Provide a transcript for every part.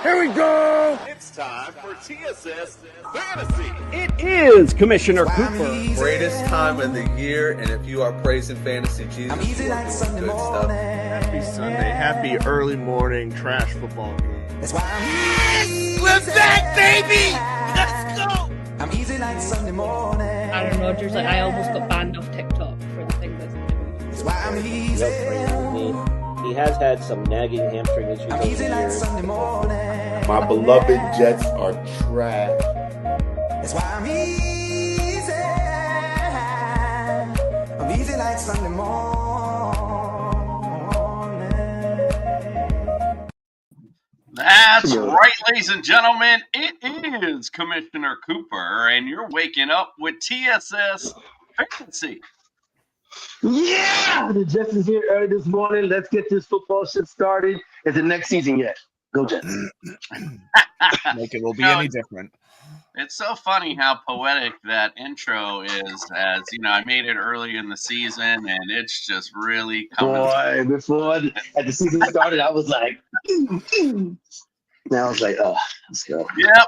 Here we go! It's time for TSS Fantasy. It is Commissioner Cooper. Greatest time of the year, and if you are praising fantasy Jesus, you are doing good stuff. Happy Sunday, happy early morning trash football game. That's why we're back, baby! Let's go! I'm easy like Sunday morning. Aaron Rodgers, I almost got banned off TikTok for the thing that's That's why I'm easy. He has had some nagging hamstring issues I'm over easy the like years. Sunday morning. My beloved Jets are trash. That's why I'm easy. I'm easy like Sunday morning. That's right, ladies and gentlemen. It is Commissioner Cooper, and you're waking up with TSS Fantasy. Yeah, the Jets is here early this morning. Let's get this football shit started. Is the next season yet? Go Jets. Like it will be any different. It's so funny how poetic that intro is. As you know, I made it early in the season, and it's just really coming. Boy, before the season started, I was like, now I was like, oh, let's go. Yep,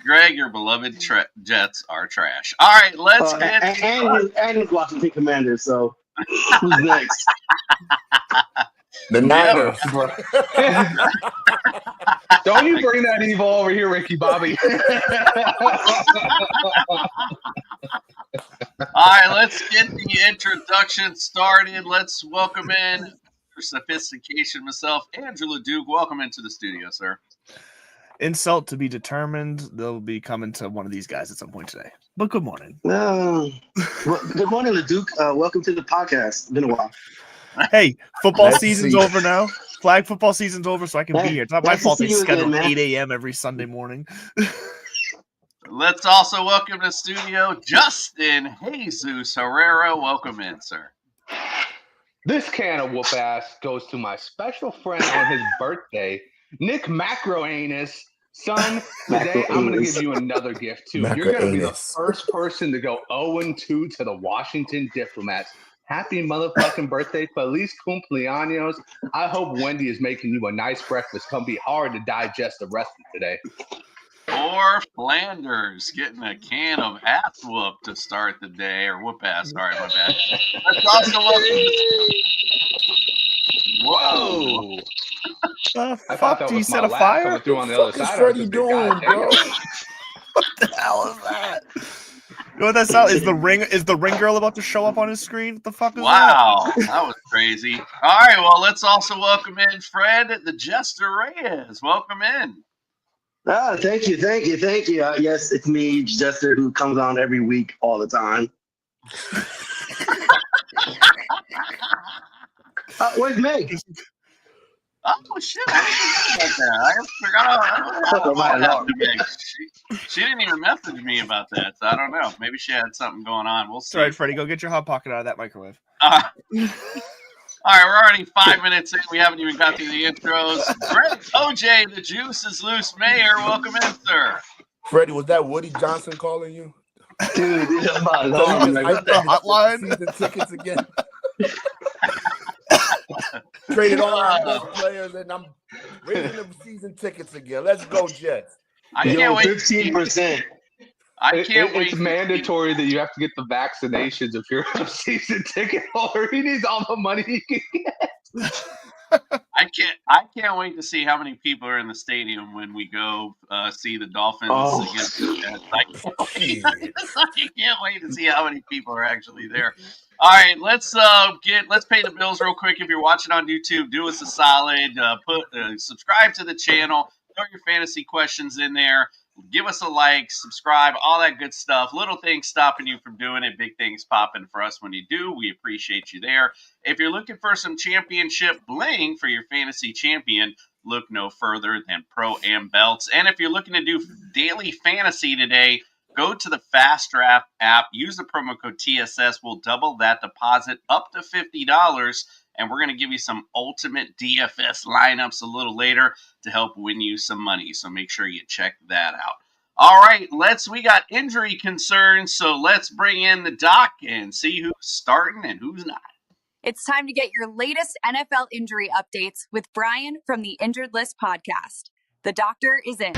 Greg, your beloved Jets are trash. All right, let's get and his Washington Commanders. So who's next? The Niners. Don't you bring that evil over here, Ricky Bobby. All right, let's get the introduction started. Let's welcome in, for sophistication myself, Andrew LeDuc. Welcome into the studio, sir. Insult to be determined. They'll be coming to one of these guys at some point today. But good morning. Well, good morning, LeDuc. Welcome to the podcast. It's been a while. Hey, football Let's season's see. over now. Flag football season's over, so I can be here. It's not my Nice to fault see they you again, schedule man. 8 a.m. every Sunday morning. Let's also welcome to the studio Justin Jesus Herrera. Welcome in, sir. This can of whoop ass goes to my special friend on his birthday, Nick Macroanus. Son, today I'm going to give you another gift, too. You're going to be the Macroanus. first person to go 0-2 to the Washington Diplomats. Happy motherfucking birthday. Feliz cumpleaños. I hope Wendy is making you a nice breakfast. It's going to be hard to digest the rest of today. Or Flanders getting a can of ass whoop to start the day, or whoop ass. Sorry, my bad. Let's also welcome. Whoa! I Fuck, thought that do you was set my a laugh fire? coming through on the other What the fuck side. is Freddie doing, God damn bro? it. What the hell is that? You know what that sound is? The ring girl about to show up on his screen? What the fuck is Wow, that was crazy. All right, well, let's also welcome in Fred the Jester Reyes. Welcome in. Thank you. Yes, it's me, Jester, who comes on every week all the time. Where's Meg? Oh shit! I didn't even know about that. I forgot. My alarm. She didn't even message me about that, so I don't know. Maybe she had something going on. We'll that? see. All right, Freddie, go get your hot pocket out of that microwave. All right, we're already 5 minutes in. We haven't even got through the intros. Greg OJ, the Juice is Loose Mayor. Welcome in, sir. Freddie, was that Woody Johnson calling you? Dude, it's my So alarm. you Like, just the hotline? season tickets again. Traded all our best players, and I'm raising them season tickets again. Let's go, Jets. I can't wait. 15%. I can't wait. It's mandatory that you have to get the vaccinations if you're a season ticket holder. He needs all the money he can get. I can't wait to see how many people are in the stadium when we go see the Dolphins against the Jets. I can't wait to see how many people are actually there. All right, let's pay the bills real quick. If you're watching on YouTube, do us a solid. Subscribe to the channel. Throw your fantasy questions in there. Give us a like, subscribe, all that good stuff. Little things stopping you from doing it, big things popping for us when you do. We appreciate you there. If you're looking for some championship bling for your fantasy champion, look no further than Pro-Am Belts. And if you're looking to do daily fantasy today, go to the Fast Draft app. Use the promo code TSS. We'll double that deposit up to $50. And we're going to give you some ultimate DFS lineups a little later to help win you some money. So make sure you check that out. All right, we got injury concerns. So let's bring in the doc and see who's starting and who's not. It's time to get your latest NFL injury updates with Brian from the Injured List podcast. The doctor is in.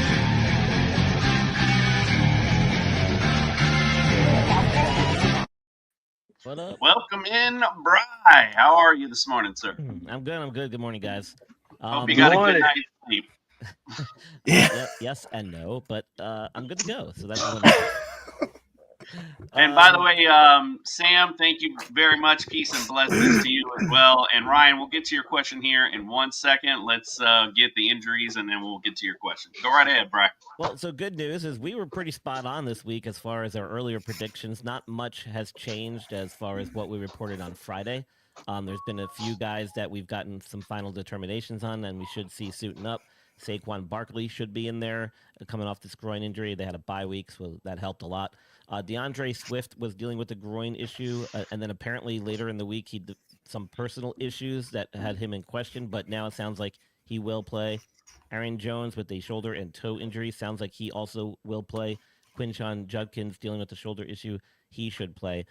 What up? Welcome in, Bry. How are you this morning, sir? I'm good. Good morning, guys. Hope you got a good night's sleep. Yes and no, but I'm good to go. So that's one. And by the way, Sam, thank you very much. Peace and blessings to you as well. And Ryan, we'll get to your question here in 1 second. Let's get the injuries, and then we'll get to your question. Go right ahead, Bry. Well, so good news is we were pretty spot on this week as far as our earlier predictions. Not much has changed as far as what we reported on Friday. There's been a few guys that we've gotten some final determinations on, and we should see suiting up. Saquon Barkley should be in there coming off this groin injury. They had a bye week, so that helped a lot. DeAndre Swift was dealing with a groin issue, and then apparently later in the week he had some personal issues that had him in question, but now it sounds like he will play. Aaron Jones with a shoulder and toe injury sounds like he also will play. Quinshon Judkins dealing with the shoulder issue, he should play.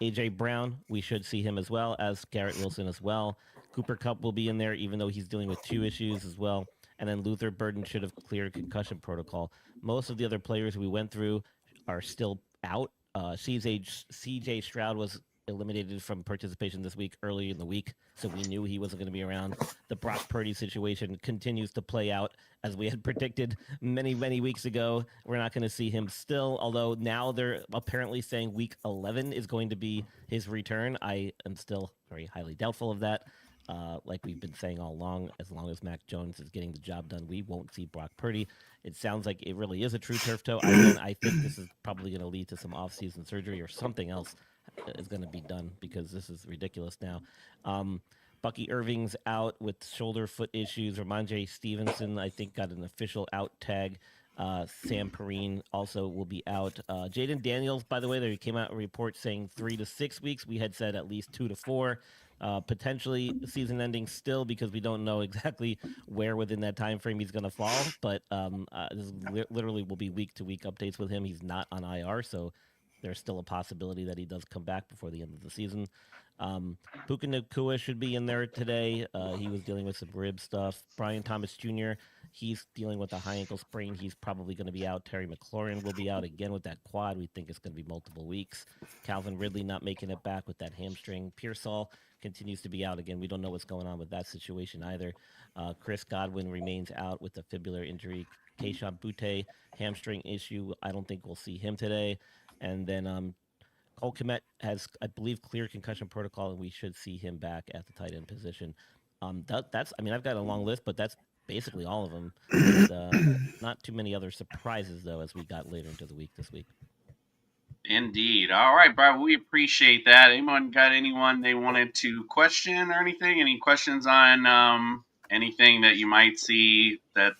A.J. Brown, we should see him as well as Garrett Wilson as well. Cooper Kupp will be in there even though he's dealing with 2 issues as well. And then Luther Burden should have cleared concussion protocol. Most of the other players we went through are still out. C.J. Stroud was eliminated from participation this week early in the week, so we knew he wasn't going to be around. The Brock Purdy situation continues to play out as we had predicted many, many weeks ago. We're not going to see him still, although now they're apparently saying week 11 is going to be his return. I am still very highly doubtful of that. Like we've been saying all along, as long as Mac Jones is getting the job done, we won't see Brock Purdy. It sounds like it really is a true turf toe. I think this is probably going to lead to some off-season surgery or something else is going to be done because this is ridiculous now. Bucky Irving's out with shoulder foot issues. Ramondre Stevenson, I think, got an official out tag. Sam Perrine also will be out. Jaden Daniels, by the way, there came out a report saying 3 to 6 weeks. We had said at least 2 to 4. Potentially season ending still because we don't know exactly where within that time frame he's going to fall. But this literally will be week-to-week updates with him. He's not on IR, so there's still a possibility that he does come back before the end of the season. Puka Nacua should be in there today. He was dealing with some rib stuff. Brian Thomas Jr., he's dealing with a high ankle sprain. He's probably going to be out. Terry McLaurin will be out again with that quad. We think it's going to be multiple weeks. Calvin Ridley not making it back with that hamstring. Pearsall continues to be out again. We don't know what's going on with that situation either. Chris Godwin remains out with a fibular injury. Kayshon Boutte, hamstring issue. I don't think we'll see him today. And then Cole Kmet has, I believe, clear concussion protocol, and we should see him back at the tight end position. That's, I mean, I've got a long list, but that's basically all of them. Not too many other surprises, though, as we got later into the week this week. Indeed. All right, Brian, we appreciate that. Anyone got anyone they wanted to question or anything? Any questions on anything that you might see that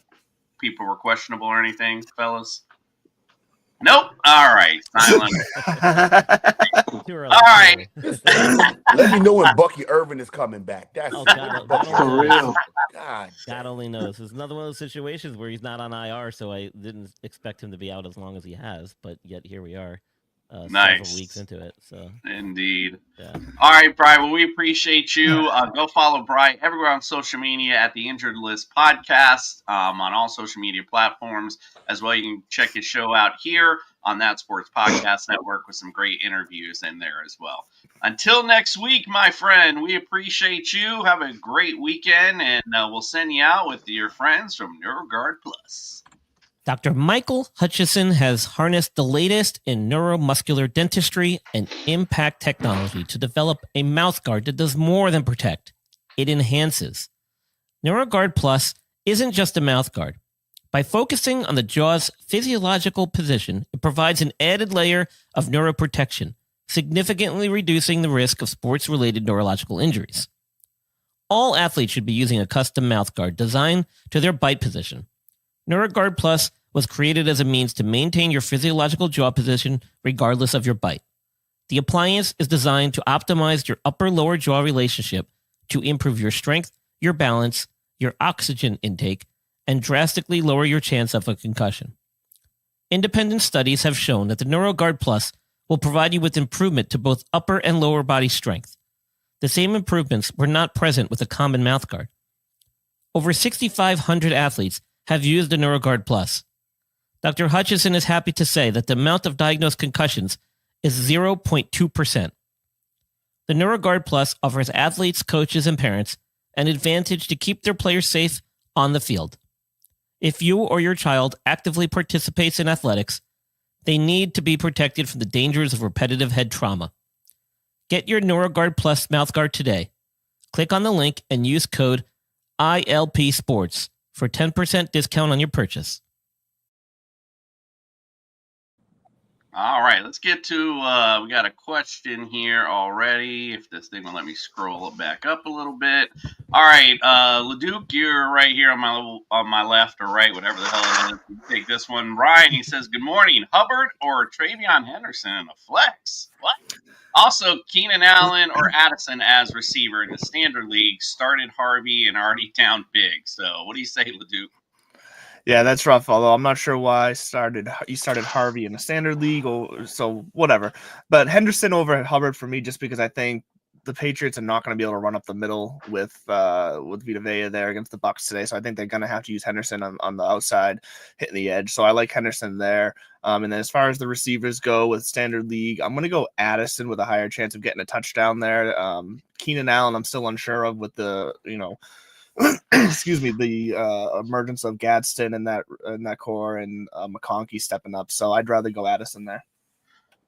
people were questionable or anything, fellas? Nope. All right. Silent. All right. Let me know when Bucky Irving is coming back. That's for real. God. God only knows. It's another one of those situations where he's not on IR, so I didn't expect him to be out as long as he has, but yet here we are. Nice. Several weeks into it. So indeed. Yeah. All right, Bri. Well, we appreciate you. Go follow Bri everywhere on social media at the Injured List Podcast on all social media platforms. As well, you can check his show out here on That Sports Podcast Network with some great interviews in there as well. Until next week, my friend, we appreciate you. Have a great weekend, and we'll send you out with your friends from NeuroGuard Plus. Dr. Michael Hutchison has harnessed the latest in neuromuscular dentistry and impact technology to develop a mouthguard that does more than protect. It enhances. NeuroGuard Plus isn't just a mouthguard. By focusing on the jaw's physiological position, it provides an added layer of neuroprotection, significantly reducing the risk of sports-related neurological injuries. All athletes should be using a custom mouthguard designed to their bite position. NeuroGuard Plus was created as a means to maintain your physiological jaw position regardless of your bite. The appliance is designed to optimize your upper-lower jaw relationship to improve your strength, your balance, your oxygen intake, and drastically lower your chance of a concussion. Independent studies have shown that the NeuroGuard Plus will provide you with improvement to both upper and lower body strength. The same improvements were not present with a common mouthguard. Over 6,500 athletes have used the NeuroGuard Plus. Dr. Hutchison is happy to say that the amount of diagnosed concussions is 0.2%. The NeuroGuard Plus offers athletes, coaches, and parents an advantage to keep their players safe on the field. If you or your child actively participates in athletics, they need to be protected from the dangers of repetitive head trauma. Get your NeuroGuard Plus mouthguard today. Click on the link and use code ILPSports for 10% discount on your purchase. All right, let's get to, we got a question here already. If this thing will let me scroll it back up a little bit. All right, Leduc, you're right here on my left or right, whatever the hell it is. You take this one. Ryan, he says, good morning. Hubbard or Travion Henderson in a flex? What? Also, Keenan Allen or Addison as receiver in the standard league. Started Harvey and already down big. So what do you say, Leduc? Yeah, that's rough. Although I'm not sure why you started Harvey in the standard league, so whatever. But Henderson over Hubbard for me, just because I think the Patriots are not going to be able to run up the middle with Vita Vea there against the Bucs today. So I think they're going to have to use Henderson on the outside, hitting the edge. So I like Henderson there. And then as far as the receivers go with standard league, I'm going to go Addison with a higher chance of getting a touchdown there. Keenan Allen, I'm still unsure of with the excuse me, the emergence of Gadsden in that core and McConkey stepping up. So I'd rather go Addison there.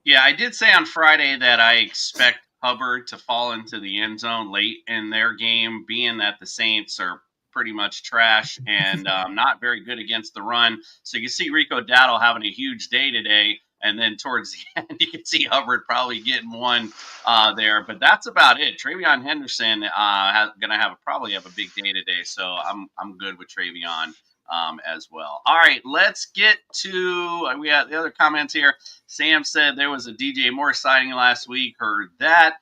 Yeah, I did say on Friday that I expect Hubbard to fall into the end zone late in their game, being that the Saints are pretty much trash and not very good against the run. So you see Rico Dowdle having a huge day today. And then towards the end, you can see Hubbard probably getting one there. But that's about it. Travion Henderson going to probably have a big day today. So I'm good with Travion as well. All right, let's get to we got the other comments here. Sam said there was a DJ Moore sighting last week. Heard that.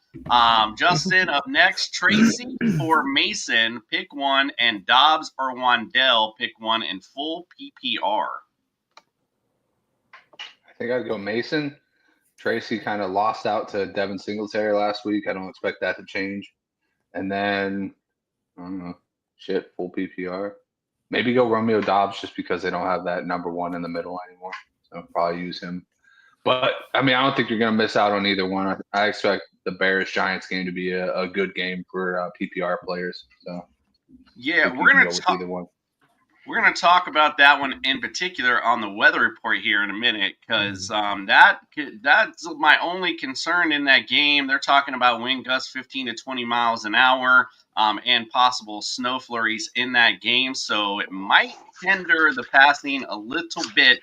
Justin, up next. Tracy or Mason, pick one. And Dobbs or Wandell, pick one in full PPR. I think I'd go Mason. Tracy kind of lost out to Devin Singletary last week. I don't expect that to change. And then, I don't know, full PPR. Maybe go Romeo Dobbs just because they don't have that number one in the middle anymore. So I'll probably use him. But, I mean, I don't think you're going to miss out on either one. I expect the Bears-Giants game to be a good game for PPR players. So, yeah, we're going to talk. We're going to talk about that one in particular on the weather report here in a minute because that's my only concern in that game. They're talking about wind gusts 15 to 20 miles an hour and possible snow flurries in that game. So it might hinder the passing a little bit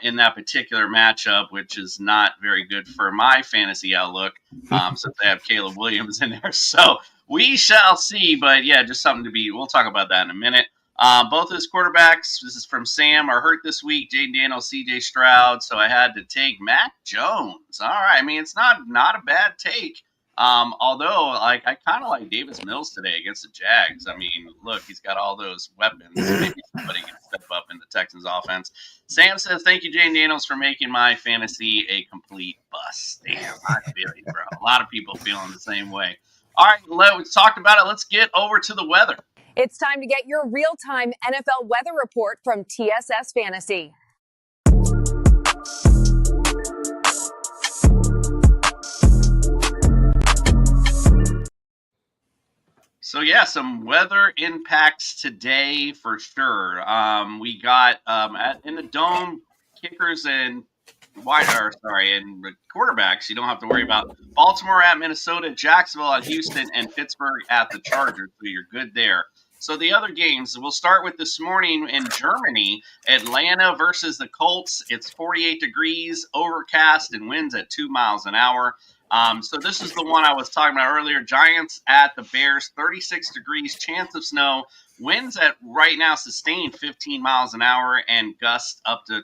in that particular matchup, which is not very good for my fantasy outlook since they have Caleb Williams in there. So we shall see. But, yeah, just something we'll talk about that in a minute. Both of his quarterbacks, this is from Sam, are hurt this week. Jaden Daniels, CJ Stroud. So I had to take Mac Jones. All right. I mean, it's not a bad take. Although, I kind of like Davis Mills today against the Jags. I mean, look, he's got all those weapons. Maybe somebody can step up in the Texans offense. Sam says, thank you, Jaden Daniels, for making my fantasy a complete bust. Damn, I feel you, bro. A lot of people feeling the same way. All right, we've talked about it. Let's get over to the weather. It's time to get your real-time NFL weather report from TSS Fantasy. So, yeah, some weather impacts today for sure. We got in the dome, kickers and quarterbacks. You don't have to worry about Baltimore at Minnesota, Jacksonville at Houston, and Pittsburgh at the Chargers. So you're good there. So the other games, we'll start with this morning in Germany, Atlanta versus the Colts. It's 48 degrees, overcast, and winds at 2 miles an hour. So this is the one I was talking about earlier. Giants at the Bears, 36 degrees, chance of snow. Winds at right now sustained 15 miles an hour and gusts up to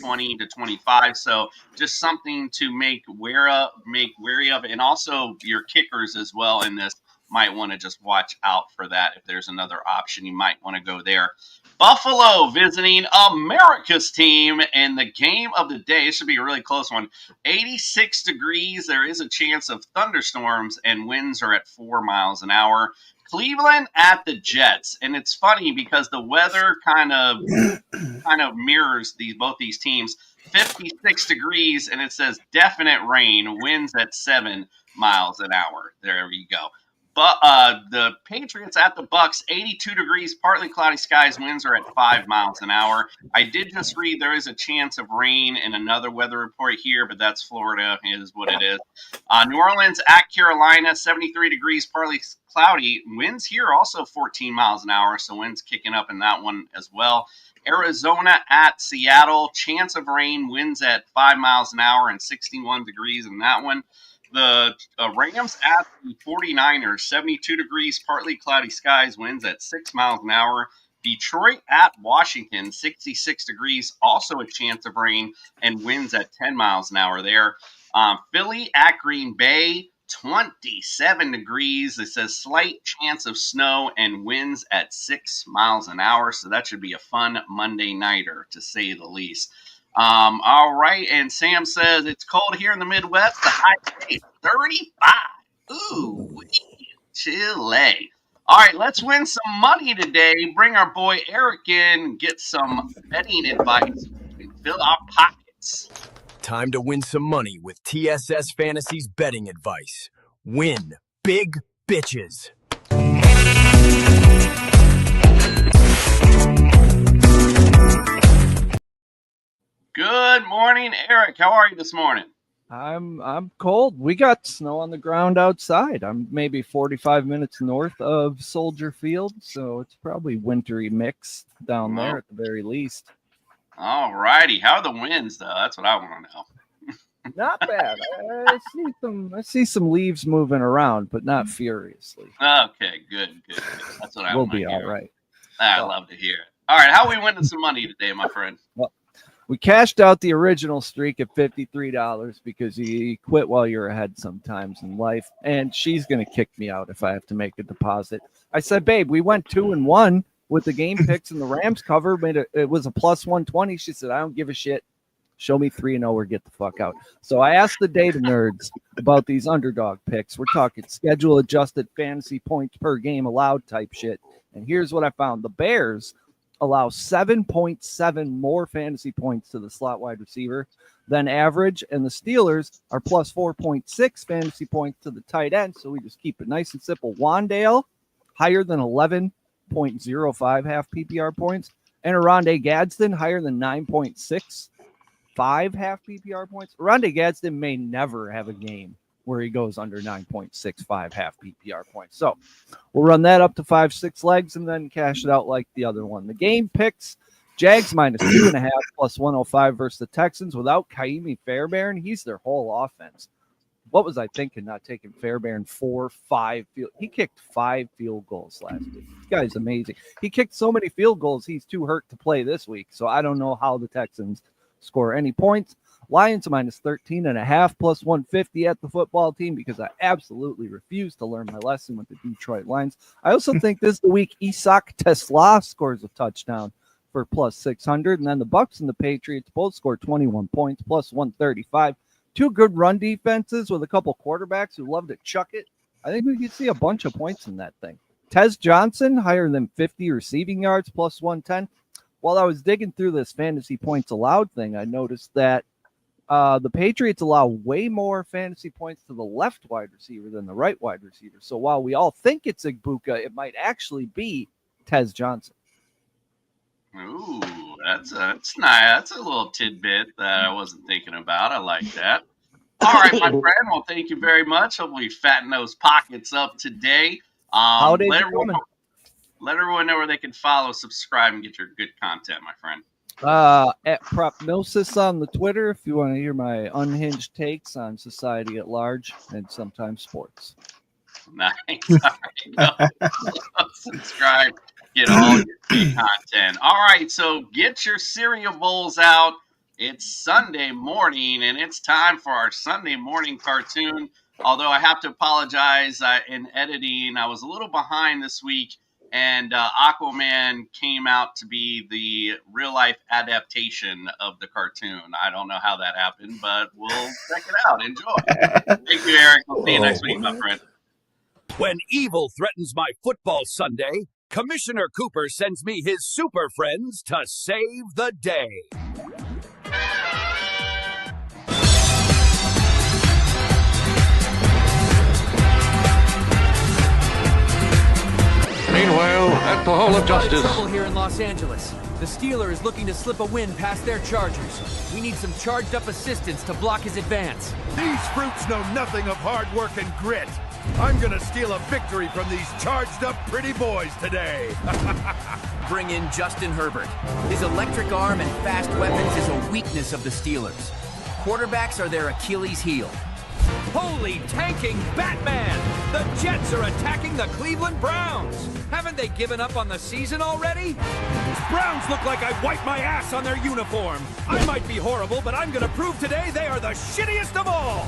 20 to 25. So just something to make wary of, and also your kickers as well in this. Might want to just watch out for that. If there's another option, you might want to go there. Buffalo visiting America's team in the game of the day. It should be a really close one. 86 degrees. There is a chance of thunderstorms, and winds are at 4 miles an hour. Cleveland at the Jets, and it's funny because the weather kind of mirrors both these teams. 56 degrees, and it says definite rain. Winds at 7 miles an hour. There you go. But the Patriots at the Bucks, 82 degrees, partly cloudy skies. Winds are at 5 miles an hour. I did just read there is a chance of rain in another weather report here, but that's Florida, is what it is. New Orleans at Carolina, 73 degrees, partly cloudy. Winds here also 14 miles an hour, so winds kicking up in that one as well. Arizona at Seattle, chance of rain, winds at 5 miles an hour and 61 degrees in that one. The Rams at the 49ers, 72 degrees, partly cloudy skies, winds at 6 miles an hour. Detroit at Washington, 66 degrees, also a chance of rain, and winds at 10 miles an hour there. Philly at Green Bay, 27 degrees. It says slight chance of snow and winds at 6 miles an hour. So that should be a fun Monday nighter, to say the least. All right. And Sam says it's cold here in the Midwest. The high is 35. Ooh, chilly. All right. Let's win some money today. Bring our boy Eric in, get some betting advice, and fill our pockets. Time to win some money with TSS Fantasy's betting advice. Win big bitches. Good morning, Eric. How are you this morning? I'm cold. We got snow on the ground outside. I'm maybe 45 minutes north of Soldier Field, so it's probably wintry mix down there at the very least. All righty. How are the winds, though? That's what I want to know. Not bad. I see some leaves moving around, but not furiously. Okay, good. That's what I We'll want to be hear. all right. I love to hear it. All right, how are we winning some money today, my friend? Well, we cashed out the original streak at $53 because you quit while you're ahead sometimes in life, and she's going to kick me out if I have to make a deposit. I said, babe, we went 2-1 with the game picks and the Rams cover. It was a plus 120. She said, I don't give a shit. Show me 3-0 or get the fuck out. So I asked the data nerds about these underdog picks. We're talking schedule adjusted fantasy points per game allowed type shit. And here's what I found. The Bears allow 7.7 more fantasy points to the slot wide receiver than average. And the Steelers are plus 4.6 fantasy points to the tight end. So we just keep it nice and simple. Wandale, higher than 11.05 half PPR points. And Oronde Gadsden, higher than 9.65 half PPR points. Oronde Gadsden may never have a game where he goes under 9.65 half PPR points. So we'll run that up to 5-6 legs and then cash it out like the other one. The game picks Jags minus 2.5 plus 105 versus the Texans without Kaimi Fairbairn. He's their whole offense. What was I thinking not taking Fairbairn 4-5 field? He kicked 5 field goals last week. This guy's amazing. He kicked so many field goals, he's too hurt to play this week. So I don't know how the Texans score any points. Lions minus 13.5 plus 150 at the football team because I absolutely refuse to learn my lesson with the Detroit Lions. I also think this is the week Isak Tesla scores a touchdown for plus 600. And then the Bucks and the Patriots both score 21 points plus 135. Two good run defenses with a couple quarterbacks who love to chuck it. I think we could see a bunch of points in that thing. Tez Johnson, higher than 50 receiving yards plus 110. While I was digging through this fantasy points allowed thing, I noticed that the Patriots allow way more fantasy points to the left wide receiver than the right wide receiver. So while we all think it's Igbuka, it might actually be Tez Johnson. Ooh, that's nice. That's a little tidbit that I wasn't thinking about. I like that. All right, my friend. Well, thank you very much. Hopefully, fatten those pockets up today. Holidays are coming. Let everyone know where they can follow, subscribe, and get your good content, my friend. At Propnosis on the Twitter if you want to hear my unhinged takes on society at large and sometimes sports. Nice. All right, subscribe, get all your good content. All right, so get your cereal bowls out. It's Sunday morning, and it's time for our Sunday morning cartoon. Although I have to apologize in editing, I was a little behind this week. and Aquaman came out to be the real life adaptation of the cartoon. I don't know how that happened, but we'll check it out. Enjoy. Thank you, Eric. We'll see you next week, my friend. When evil threatens my football Sunday, Commissioner Cooper sends me his super friends to save the day. Meanwhile, at the Hall of Justice. Trouble here in Los Angeles. The Steeler is looking to slip a win past their Chargers. We need some charged-up assistance to block his advance. These fruits know nothing of hard work and grit. I'm gonna steal a victory from these charged-up pretty boys today. Bring in Justin Herbert. His electric arm and fast weapons is a weakness of the Steelers. Quarterbacks are their Achilles heel. Holy tanking Batman! The Jets are attacking the Cleveland Browns! Haven't they given up on the season already? These Browns look like I wiped my ass on their uniform. I might be horrible, but I'm gonna prove today they are the shittiest of all!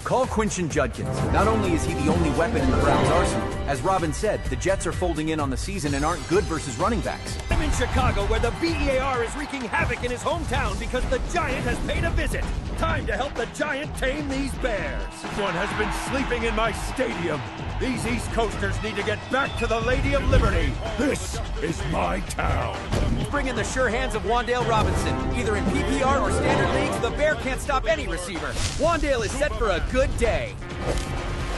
Call Quinton Judkins. Not only is he the only weapon in the Browns' arsenal, as Robin said, the Jets are folding in on the season and aren't good versus running backs. I'm in Chicago where the BEAR is wreaking havoc in his hometown because the Giant has paid a visit. Time to help the Giant tame these bears. One has been sleeping in my stadium. These East Coasters need to get back to the Lady of Liberty. This is my town. Bring in the sure hands of Wandale Robinson. Either in PPR or standard leagues, the Bear can't stop any receiver. Wandale is set for a good day.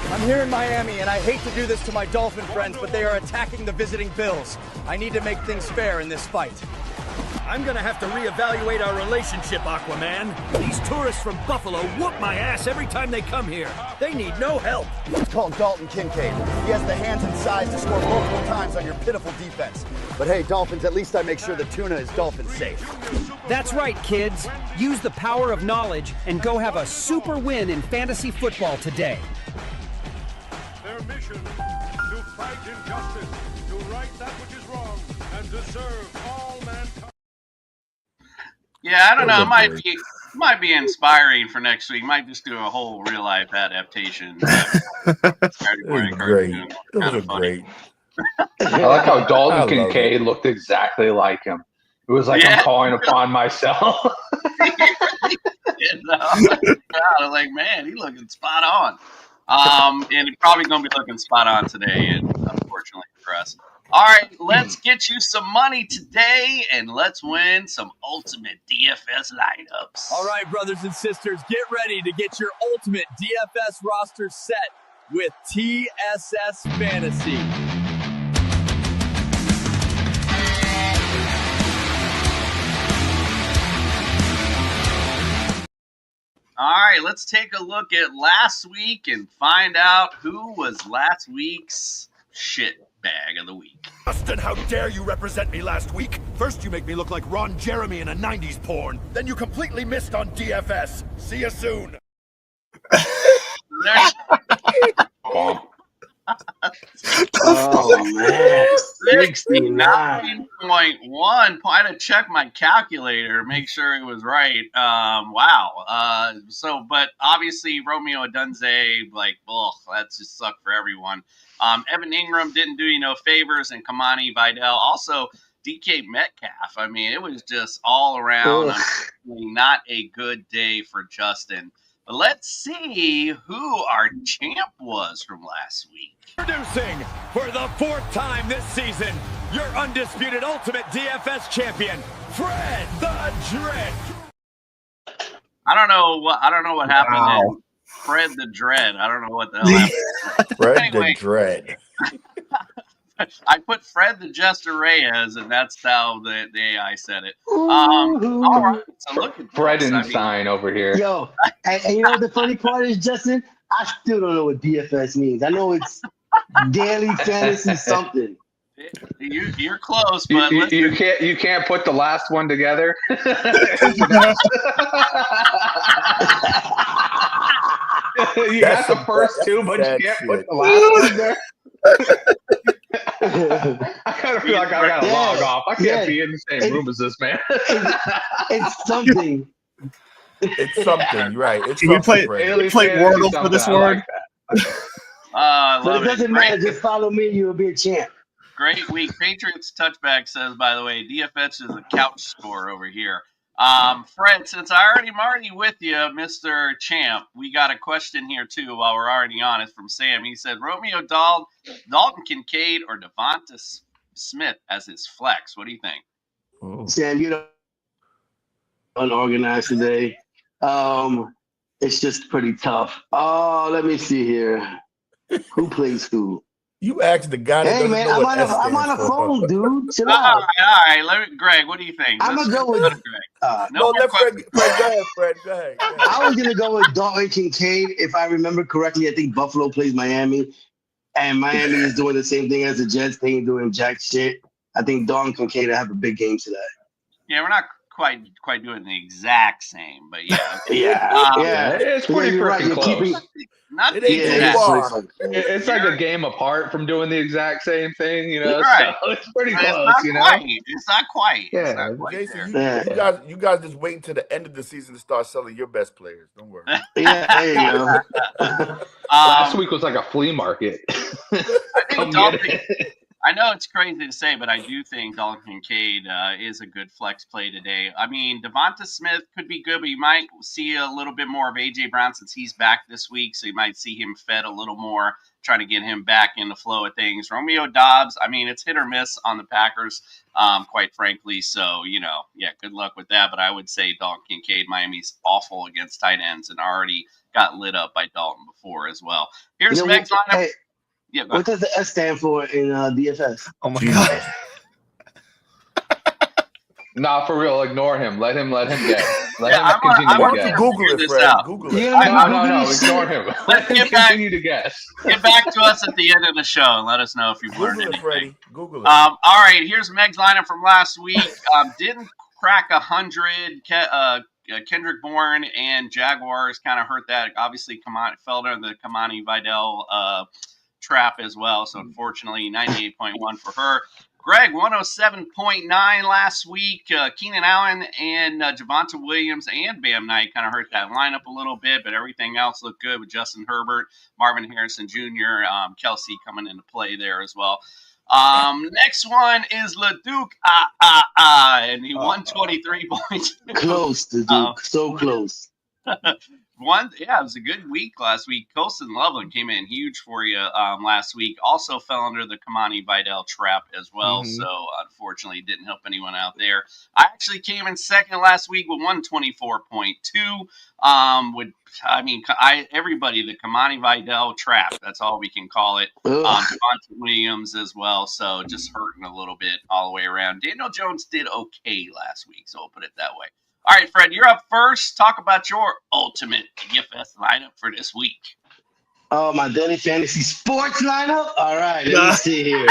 I'm here in Miami, and I hate to do this to my Dolphin friends, but they are attacking the visiting Bills. I need to make things fair in this fight. I'm gonna have to reevaluate our relationship, Aquaman. These tourists from Buffalo whoop my ass every time they come here. They need no help. It's called Dalton Kincaid. He has the hands and size to score multiple times on your pitiful defense. But hey, Dolphins, at least I make sure the tuna is dolphin safe. That's right, kids. Use the power of knowledge and go have a super win in fantasy football today. Their mission, to fight injustice, to right that which is wrong, and to serve all mankind. Yeah, I don't know. It might be inspiring for next week. Might just do a whole real life adaptation. Great. Those are great. I like how Dalton Kincaid looked exactly like him. It was like I'm calling upon myself. I was like, man, he's looking spot on. And he's probably going to be looking spot on today, and unfortunately for us. All right, let's get you some money today, and let's win some ultimate DFS lineups. All right, brothers and sisters, get ready to get your ultimate DFS roster set with TSS Fantasy. All right, let's take a look at last week and find out who was last week's shit bag of the week. Justin, how dare you represent me last week? First you make me look like Ron Jeremy in a 90s porn. Then you completely missed on DFS. See you soon. Oh, man. 69.1. I had to check my calculator, make sure it was right. Wow. But obviously Romeo Odunze, like, that just sucked for everyone. Evan Ingram didn't do you no favors, and Kamani Vidal. Also, DK Metcalf. I mean, it was just all around not a good day for Justin. But let's see who our champ was from last week. Introducing, for the 4th time this season, your undisputed ultimate DFS champion, Fred the Dread. I don't know what happened to Fred the Dread. I don't know what the hell happened. Fred the Dread. I put Fred the Jester Reyes, and that's how the AI said it. All right, so look at Fred Inside over here. Yo, and you know what the funny part is, Justin? I still don't know what DFS means. I know it's daily fantasy something. You're close, but you can't put the last one together. You got the first two, but you can't put the last one there. I kind of feel like I gotta log off. I can't be in the same room as this man. It's something. It's something, right? It's Can we play Wordle for this word? All I But love it doesn't it. matter. Just follow me. You'll be a champ. Great week. Patriots touchback says, by the way, DFS is a couch score over here. Fred, since I'm already with you, Mr. Champ, we got a question here too while we're already on it from Sam. He said, Romeo Dalton Kincaid or Devonta Smith as his flex. What do you think? Sam, you're unorganized today. It's just pretty tough. Oh, let me see here. Who plays who? You asked the guy that Hey doesn't man, know I'm what on a S I'm on a stands for. phone, dude. Chill All out. right. Let me, Greg, what do you think? I'm Let's gonna go go with. to Greg. No, more let questions. Fred go ahead, Fred. Go ahead. I was gonna go with Dalton Kincaid. If I remember correctly, I think Buffalo plays Miami, and Miami is doing the same thing as the Jets. They ain't doing jack shit. I think Dalton Kincaid will have a big game today. Yeah, we're not quite doing the exact same, but yeah. Yeah. It's pretty you're right. freaking You're close. keeping. Not It ain't the too exact. far. It's like a game apart from doing the exact same thing, you know. Right. So it's pretty But close, it's not you know. quite. It's not quite. It's Yeah. not quite Jason, there. you guys just wait until the end of the season to start selling your best players. Don't worry. Yeah, there you go. Last week was like a flea market. I think Come get Dalton. it. I know it's crazy to say, but I do think Dalton Kincaid is a good flex play today. I mean, Devonta Smith could be good, but you might see a little bit more of A.J. Brown since he's back this week, so you might see him fed a little more, trying to get him back in the flow of things. Romeo Doubs, I mean, it's hit or miss on the Packers, quite frankly, so, good luck with that, but I would say Dalton Kincaid, Miami's awful against tight ends and already got lit up by Dalton before as well. Here's You know Meg's what- lineup. hey, Yeah, go what ahead. does the S stand for in DFS? Oh my god. Nah, for real, ignore him. Let him guess. Let Yeah, him continue Why to don't you guess. Google Figure it, this Fred? out. Google it. No, ignore him. Let him get back- continue to guess. Get back to us at the end of the show and let us know if you've learned Google it, anything. Freddie. Google it. All right, here's Meg's lineup from last week. Didn't crack 100. Kendrick Bourne and Jaguars kind of hurt that. Obviously, fell under the Kamani Vidal trap as well. So unfortunately, 98.1 for her. Greg, 107.9 last week. Keenan Allen and Javonte Williams and Bam Knight kind of hurt that lineup a little bit, but everything else looked good with Justin Herbert, Marvin Harrison Jr., Kelsey coming into play there as well. Next one is LeDuc, and he won 23 points. Close to Duke. So close. It was a good week last week. Colston Loveland came in huge for you last week. Also fell under the Kamani Vidal trap as well. Mhm. So unfortunately, didn't help anyone out there. I actually came in second last week with 124.2. Everybody, the Kamani Vidal trap. That's all we can call it. Devontae Williams as well. So just hurting a little bit all the way around. Daniel Jones did okay last week, so we'll put it that way. All right, Fred, you're up first. Talk about your ultimate DFS lineup for this week. Oh, my daily fantasy sports lineup? All right, let me see here.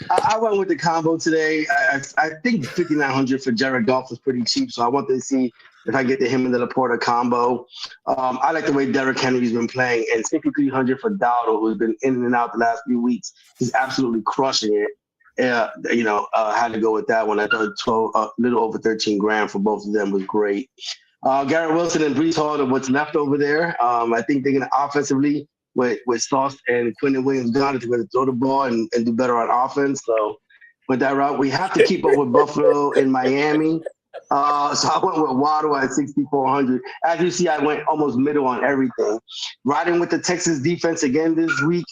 I went with the combo today. I think 5,900 for Jared Goff was pretty cheap, so I wanted to see if I get the him and the Laporta combo. I like the way Derrick Henry's been playing, and 6,300 for Dowdle, who's been in and out the last few weeks. He's absolutely crushing it. Had to go with that one. I thought 12, little over 13 grand for both of them was great. Garrett Wilson and Breece Hall are what's left over there. I think they're going to offensively with Sauce and Quentin Williams gone, they're going to throw the ball and do better on offense. So with that route, we have to keep up with Buffalo and Miami. So I went with Waddle at 6,400. As you see, I went almost middle on everything. Riding with the Texas defense again this week.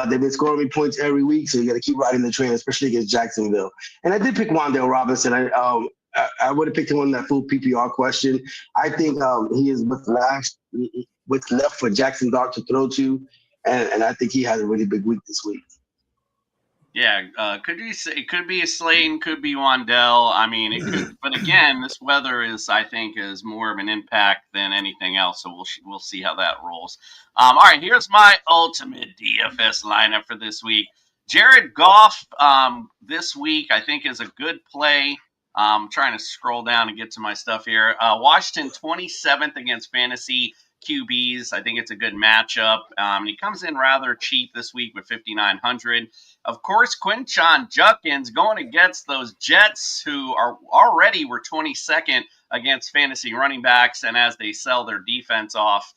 They've been scoring me points every week, so you got to keep riding the train, especially against Jacksonville. And I did pick Wan'Dale Robinson. I would have picked him on that full PPR question. I think he is what's left for Jackson Dart to throw to, and I think he has a really big week this week. Yeah, it could be a Slayton, could be Wan'Dale. I mean, it could, but again, this weather is more of an impact than anything else. So we'll see how that rolls. All right, here's my ultimate DFS lineup for this week. Jared Goff this week I think is a good play. I'm trying to scroll down and get to my stuff here. Washington 27th against fantasy QBs. I think it's a good matchup. He comes in rather cheap this week with 5,900. Of course, Quinshon Judkins going against those Jets who were 22nd against fantasy running backs, and as they sell their defense off,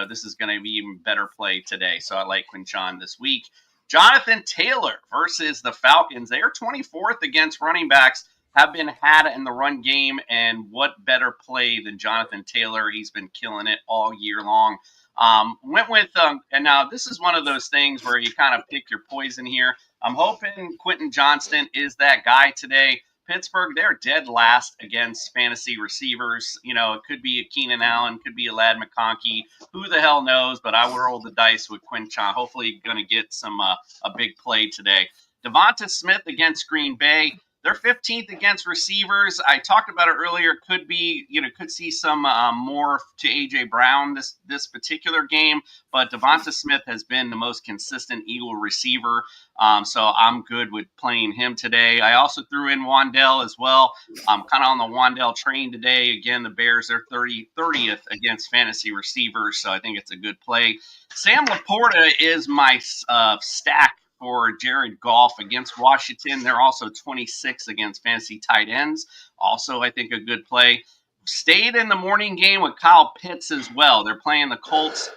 this is going to be even better play today. So I like Quinshon this week. Jonathan Taylor versus the Falcons. They are 24th against running backs, have been had in the run game, and what better play than Jonathan Taylor? He's been killing it all year long. Went with, and now this is one of those things where you kind of pick your poison here. I'm hoping Quentin Johnston is that guy today. Pittsburgh, they're dead last against fantasy receivers. It could be a Keenan Allen, could be a Ladd McConkey. Who the hell knows? But I will roll the dice with Quinshon. Hopefully going to get some a big play today. Devonta Smith against Green Bay. They're 15th against receivers. I talked about it earlier. Could be, could see some more to A.J. Brown this particular game. But Devonta Smith has been the most consistent Eagle receiver. So I'm good with playing him today. I also threw in Wan'Dale as well. I'm kind of on the Wan'Dale train today. Again, the Bears, they're 30th against fantasy receivers. So I think it's a good play. Sam Laporta is my stack for Jared Goff against Washington. They're also 26 against fantasy tight ends. Also, I think a good play. Stayed in the morning game with Kyle Pitts as well. They're playing the Colts,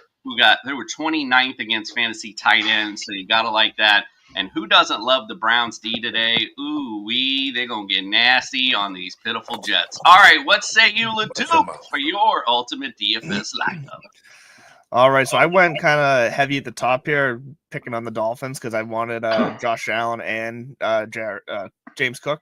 they were 29th against fantasy tight ends, so you got to like that. And who doesn't love the Browns D today? Ooh-wee, they're going to get nasty on these pitiful Jets. All right, what say you, LeDuc, for your ultimate DFS lineup? All right, so I went kind of heavy at the top here, picking on the Dolphins because I wanted Josh Allen and James Cook,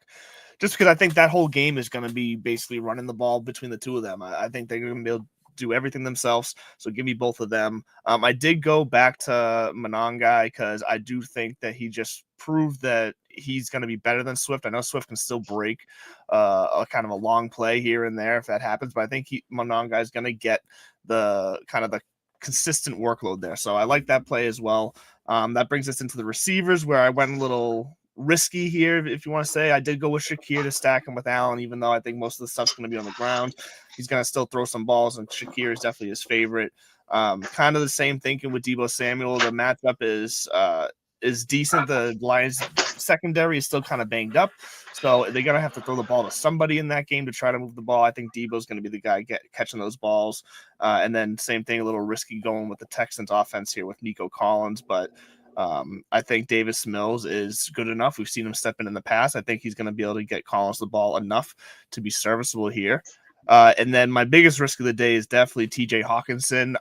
just because I think that whole game is going to be basically running the ball between the two of them. I think they're going to be able to do everything themselves, so give me both of them. I did go back to Monangai because I do think that he just proved that he's going to be better than Swift. I know Swift can still break a kind of a long play here and there if that happens, but I think Monangai is going to get the kind of the consistent workload there. So I like that play as well. That brings us into the receivers where I went a little risky here, if you want to say. I did go with Shakir to stack him with Allen, even though I think most of the stuff's going to be on the ground. He's going to still throw some balls, and Shakir is definitely his favorite. Kind of the same thinking with Deebo Samuel. The matchup is decent. The Lions secondary is still kind of banged up, so they're going to have to throw the ball to somebody in that game to try to move the ball. I think Deebo's going to be the guy catching those balls. And then same thing, a little risky going with the Texans offense here with Nico Collins, but I think Davis Mills is good enough. We've seen him step in the past. I think he's going to be able to get Collins the ball enough to be serviceable here. And then my biggest risk of the day is definitely TJ Hawkinson.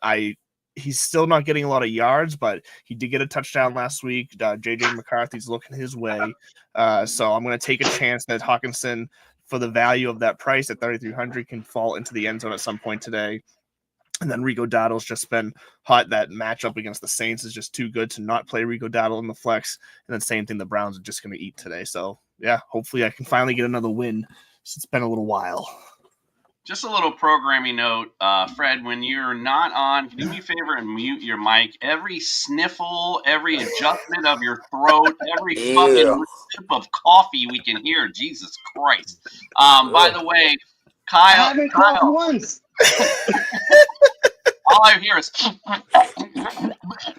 He's still not getting a lot of yards, but he did get a touchdown last week. J.J. McCarthy's looking his way. So I'm going to take a chance that Hawkinson, for the value of that price at $3,300, can fall into the end zone at some point today. And then Rico Dowdle's just been hot. That matchup against the Saints is just too good to not play Rico Dowdle in the flex. And then same thing, the Browns are just going to eat today. So, yeah, hopefully I can finally get another win. It's been a little while. Just a little programming note, Fred, when you're not on, can you do me a favor and mute your mic? Every sniffle, every adjustment of your throat, every fucking sip of coffee we can hear. Jesus Christ. By the way, Kyle. I haven't coughed once. All I hear is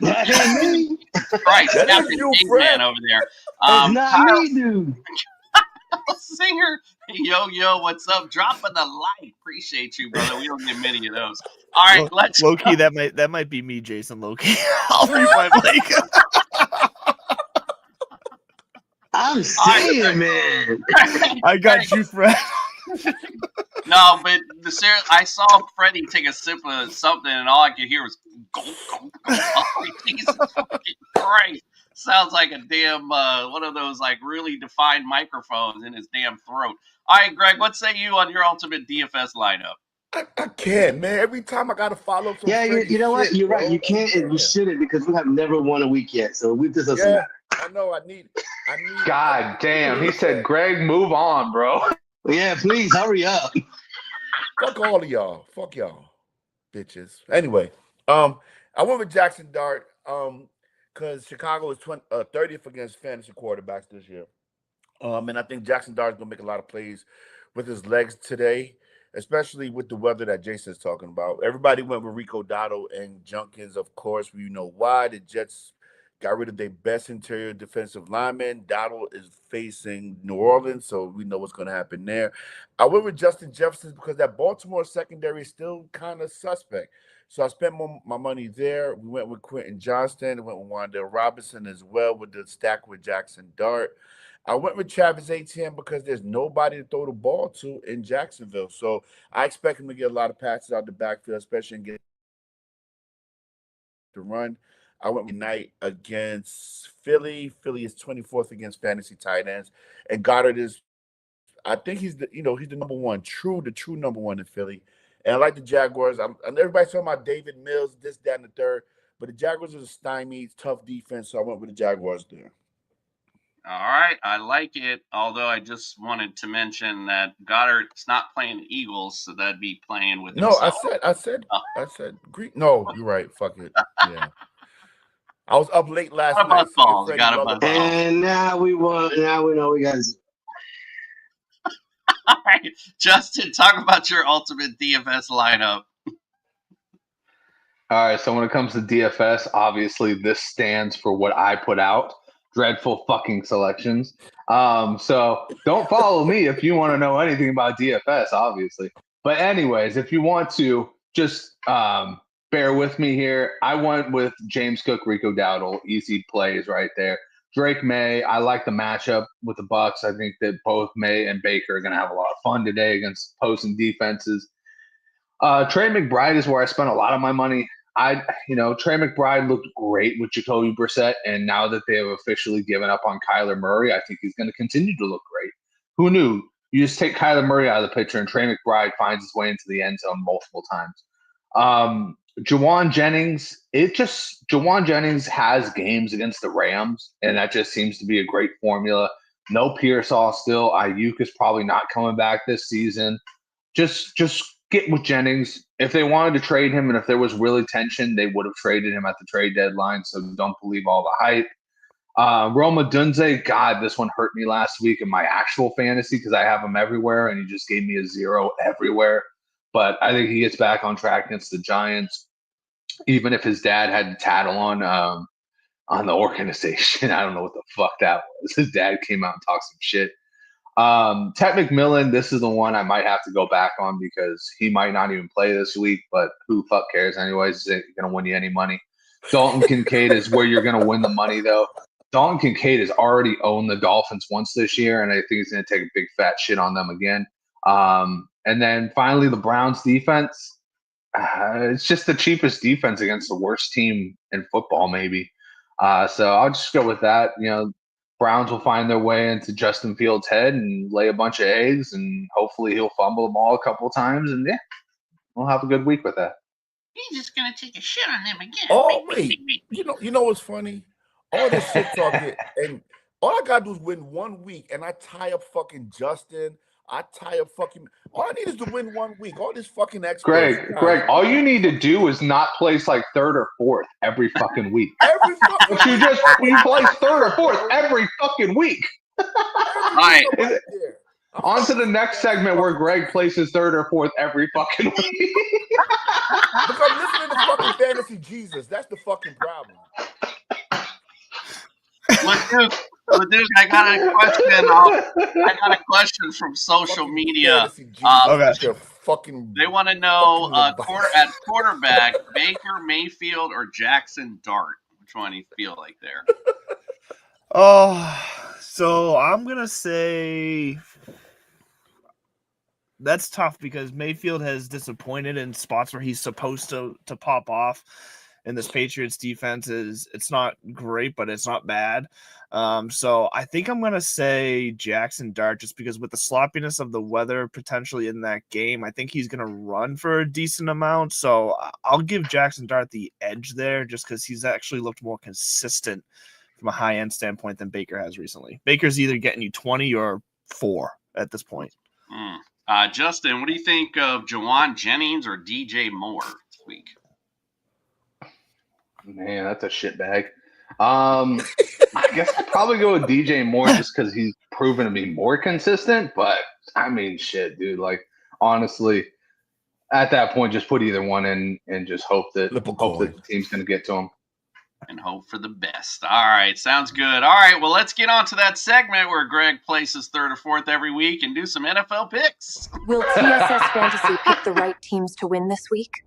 That ain't me. Christ, Captain Kingman over there. It's not Kyle, me, dude. Singer, yo, what's up? Dropping the like. Appreciate you, brother. We don't get many of those. All right, let's low key. That might be me, Jason. Low key. I'll rewind Blake. I'm saying, man. I got you, Fred. No, but I saw Freddie take a sip of something, and all I could hear was go. Jesus fucking Christ. Sounds like a damn one of those like really defined microphones in his damn throat. All right, Greg, what say you on your ultimate DFS lineup? I can't, man. Every time I gotta follow some. Yeah, you know what? You're right. You can't and you shouldn't because we have never won a week yet. So we just I know. I need. God damn. He said, Greg, move on, bro. Yeah, please hurry up. Fuck all of y'all. Fuck y'all, bitches. Anyway, I went with Jackson Dart. Because Chicago is 30th against fantasy quarterbacks this year. And I think Jackson Dart is going to make a lot of plays with his legs today, especially with the weather that Jason's talking about. Everybody went with Rico Dowdle and Junkins, of course. You know why. The Jets got rid of their best interior defensive lineman. Dowdle is facing New Orleans, so we know what's going to happen there. I went with Justin Jefferson because that Baltimore secondary is still kind of suspect. So I spent my money there. We went with Quentin Johnston. We went with Wan'Dale Robinson as well with the stack with Jackson Dart. I went with Travis Etienne because there's nobody to throw the ball to in Jacksonville. So I expect him to get a lot of passes out the backfield, especially in get the run. I went with Knight against Philly. Philly is 24th against fantasy tight ends. And Goddard is, I think he's the number one, the true number one in Philly. And I like the Jaguars. And everybody's talking about David Mills, this, that, and the third. But the Jaguars are a stymied, tough defense, so I went with the Jaguars there. All right, I like it. Although I just wanted to mention that Goddard's not playing the Eagles, so that'd be playing with himself. I said Greek. No, you're right. Fuck it. Yeah. I was up late last night. And now we know we got. All right, Justin, talk about your ultimate DFS lineup. All right, so when it comes to DFS, obviously this stands for what I put out. Dreadful fucking selections. So don't follow me if you want to know anything about DFS, obviously. But anyways, if you want to, just bear with me here. I went with James Cook, Rico Dowdle. Easy plays right there. Drake May, I like the matchup with the Bucs. I think that both May and Baker are going to have a lot of fun today against opposing defenses. Trey McBride is where I spent a lot of my money. Trey McBride looked great with Jacoby Brissett, and now that they have officially given up on Kyler Murray, I think he's going to continue to look great. Who knew? You just take Kyler Murray out of the picture, and Trey McBride finds his way into the end zone multiple times. Jawan Jennings has games against the Rams, and that just seems to be a great formula. No Pearsall still. Ayuk is probably not coming back this season. Just get with Jennings. If they wanted to trade him and if there was really tension, they would have traded him at the trade deadline, so don't believe all the hype. Roma Dunze, God, this one hurt me last week in my actual fantasy because I have him everywhere, and he just gave me a 0 everywhere. But I think he gets back on track against the Giants, even if his dad had to tattle on the organization. I don't know what the fuck that was. His dad came out and talked some shit. Ted McMillan, this is the one I might have to go back on because he might not even play this week, but who fuck cares anyways? He's going to win you any money. Dalton Kincaid is where you're going to win the money, though. Dalton Kincaid has already owned the Dolphins once this year, and I think he's going to take a big fat shit on them again. And then finally, the Browns defense. It's just the cheapest defense against the worst team in football, maybe. So I'll just go with that. Browns will find their way into Justin Fields' head and lay a bunch of eggs, and hopefully he'll fumble the ball a couple of times, and yeah, we'll have a good week with that. He's just gonna take a shit on them again. Oh wait, you know what's funny? All this shit talking, and all I gotta do is win 1 week, and I tie up fucking Justin. I tie up fucking. All I need is to win 1 week. All this fucking exploits. Greg, all you need to do is not place like 3rd or 4th every fucking week. But you place 3rd or 4th every fucking week. All right. On to the next segment where Greg places 3rd or 4th every fucking week. Because I'm listening to fucking Fantasy Jesus. That's the fucking problem. Dude, I got a question. I got a question from social media. They want to know at quarterback, Baker Mayfield or Jackson Dart. Which one do you feel like there? So I'm gonna say that's tough because Mayfield has disappointed in spots where he's supposed to pop off. And this Patriots defense it's not great, but it's not bad. So I think I'm going to say Jackson Dart just because with the sloppiness of the weather potentially in that game, I think he's going to run for a decent amount. So I'll give Jackson Dart the edge there just because he's actually looked more consistent from a high-end standpoint than Baker has recently. Baker's either getting you 20 or 4 at this point. Justin, what do you think of Jawan Jennings or DJ Moore this week? Man, that's a shit bag. I guess I'd probably go with DJ Moore just because he's proven to be more consistent. But I mean, shit, dude. Like, honestly, at that point, just put either one in and just hope that the team's going to get to him. and hope for the best. All right, sounds good. All right, well, let's get on to that segment where Greg places third or fourth every week and do some NFL picks. Will TSS Fantasy pick the right teams to win this week?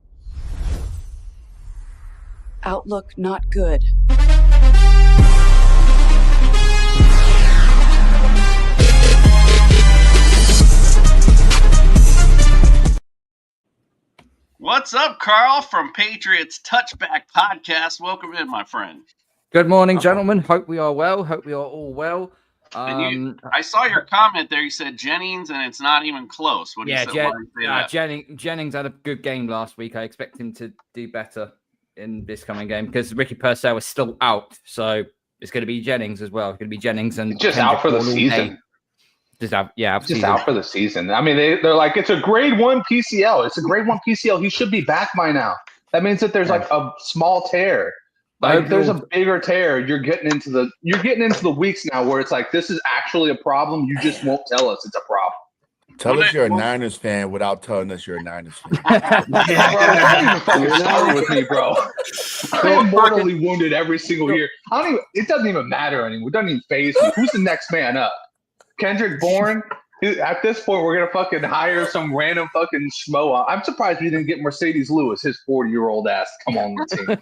Outlook not good. What's up, Carl from Patriots Touchback Podcast? Welcome in, my friend. Good morning, gentlemen. Hope we are well. Hope we are all well. I saw your comment there. You said Jennings, and it's not even close. What do you say? Why do you say that? Jennings had a good game last week. I expect him to do better in this coming game because Ricky Purcell is still out. So it's going to be Jennings as well. It's going to be Jennings and just out for the season. Just out for the season. I mean, they're like, it's a grade 1 PCL. It's a grade 1 PCL. He should be back by now. That means that there's like a small tear. Like there's a bigger tear. You're getting into the weeks now where it's like, this is actually a problem. You just won't tell us it's a problem. Tell us you're a Niners fan without telling us you're a Niners fan. Bro, don't even fucking start with me, bro. I am mortally wounded every single year. It doesn't even matter anymore. It doesn't even faze me. Who's the next man up? Kendrick Bourne? At this point, we're gonna fucking hire some random fucking schmo. I'm surprised we didn't get Mercedes Lewis, his 40-year-old ass, to come on the team.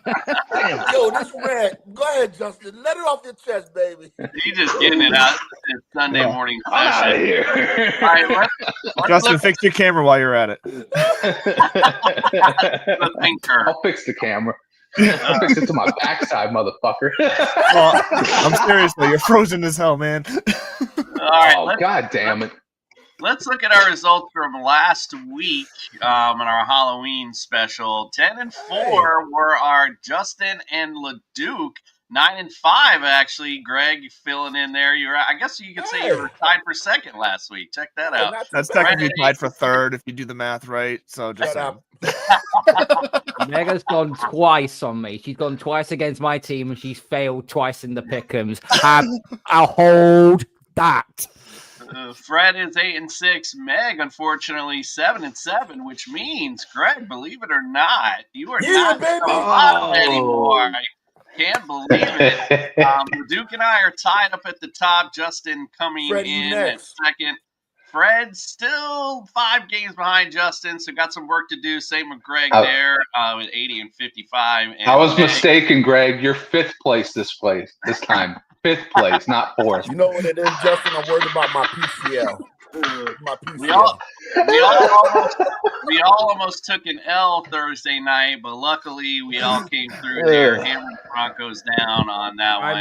Damn, yo, this red. Go ahead, Justin. Let it off your chest, baby. You just getting it out in Sunday morning Out of here. All right, let's Justin, fix your camera while you're at it. I'll fix the camera. I'll fix it to my backside, motherfucker. Well, I'm serious though. You're frozen as hell, man. All right, God damn it. Let's look at our results from last week in our Halloween special. 10-4 were our Justin and LeDuc. 9-5 actually. Greg filling in there. I guess you could say you were tied for second last week. Check that out. That's technically tied for third if you do the math right. So just Mega's gone twice on me. She's gone twice against my team and she's failed twice in the pick'ems. I'll hold that. Fred is 8-6. Meg, unfortunately, 7-7, which means, Greg, believe it or not, you are not at the bottom anymore. I can't believe it. Duke and I are tied up at the top. Justin coming in at second. Fred's still 5 games behind Justin, so got some work to do. Same with Greg there with 80 and 55. And I was mistaken, Greg. You're 5th place this time. 5th place, not 4th. You know what it is, Justin? I'm worried about my PCL. We all almost took an L Thursday night, but luckily we all came through there, hammering Broncos down on that one.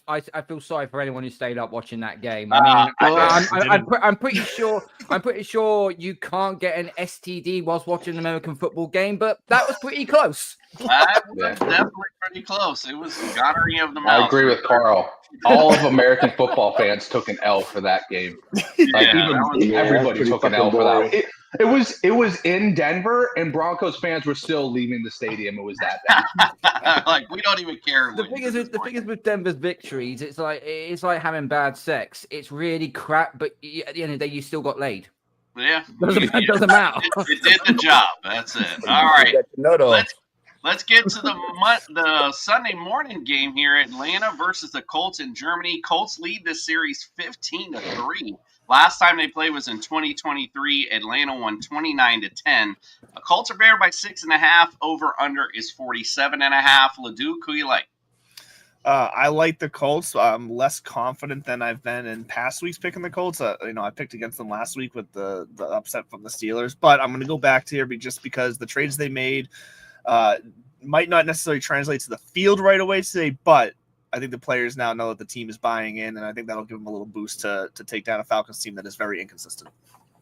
I feel sorry for anyone who stayed up watching that game. I'm pretty sure you can't get an STD whilst watching an American football game, but that was pretty close. That was definitely pretty close. It was gonorrhea of the mouth. I agree with Carl. All of American football fans took an L for that game. Everybody took an L for that. It was in Denver, and Broncos fans were still leaving the stadium. It was that bad. Like, we don't even care. The thing is with Denver's victories, it's like having bad sex. It's really crap, but at the end of the day, you still got laid. Yeah, it doesn't matter. It did the job. That's it. All right. Let's get to the Sunday morning game here. Atlanta versus the Colts in Germany. Colts lead this series 15-3. Last time they played was in 2023. Atlanta won 29-10. Colts are favored by 6.5. Over under is 47.5. LeDuc, who you like? I like the Colts. I'm less confident than I've been in past weeks picking the Colts. I picked against them last week with the upset from the Steelers, but I'm going to go back to here just because the trades they made might not necessarily translate to the field right away today, but I think the players now know that the team is buying in, and I think that'll give them a little boost to take down a Falcons team that is very inconsistent.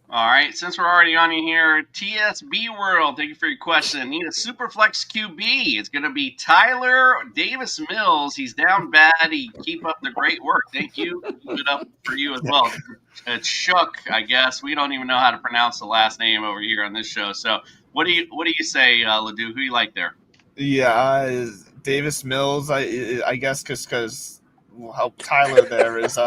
All right, since we're already on you here, TSB World, thank you for your question. Need a Superflex QB. It's going to be Tyler Davis Mills. He's down bad. He keep up the great work. Thank you. Keep it up for you as well. It's Shook, I guess. We don't even know how to pronounce the last name over here on this show. So what do you say, LeDuc? Who you like there? Yeah, Davis Mills, I guess, because we'll help Tyler there is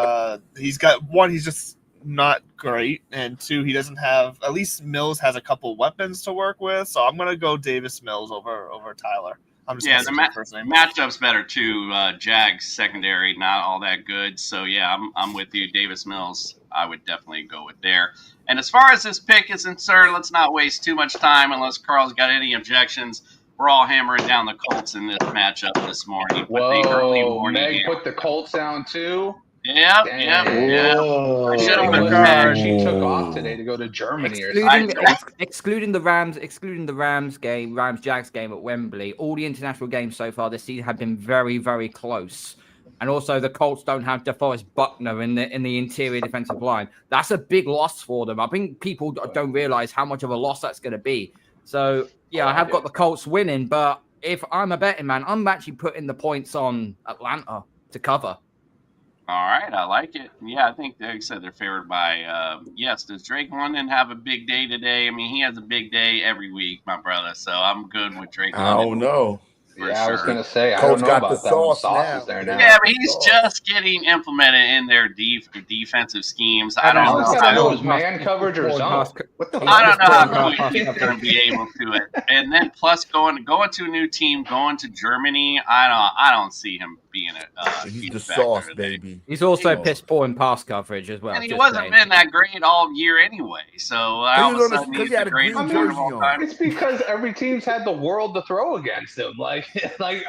he's got one, he's just not great, and two, he doesn't have, at least Mills has a couple weapons to work with, so I'm gonna go Davis Mills over Tyler. I'm just Yeah, gonna the say first name. matchup's better too. Jags secondary not all that good. So yeah, I'm with you, Davis Mills. I would definitely go with there. And as far as this pick is concerned, let's not waste too much time unless Carl's got any objections. We're all hammering down the Colts in this matchup this morning. Whoa, Meg put the Colts down too. Yep. I should have She took off today to go to Germany or something. Excluding the Rams game, Rams-Jags game at Wembley, all the international games so far this season have been very, very close. And also the Colts don't have DeForest Buckner in the interior defensive line. That's a big loss for them. I think people don't realize how much of a loss that's going to be. So, yeah, I have got the Colts winning, but if I'm a betting man, I'm actually putting the points on Atlanta to cover. All right, I like it. Yeah, I think, like I said, they're favored by, yes, does Drake London have a big day today? I mean, he has a big day every week, my brother, so I'm good with Drake London. I don't know. Yeah, I was going to say, I Coach don't know got the about that. sauce Sauce now. is there now. Yeah, but he's just getting implemented in their defensive schemes. I don't know. I know it was man coverage or zone. What the I don't know how he's going to be able to it. And then plus going to a new team, going to Germany, I don't see him being a He's the sauce, baby. He's also piss poor in pass coverage as well. And he wasn't been that great all year anyway. So all of a sudden he's the greatest player of all time. It's because every team's had the world to throw against him. Like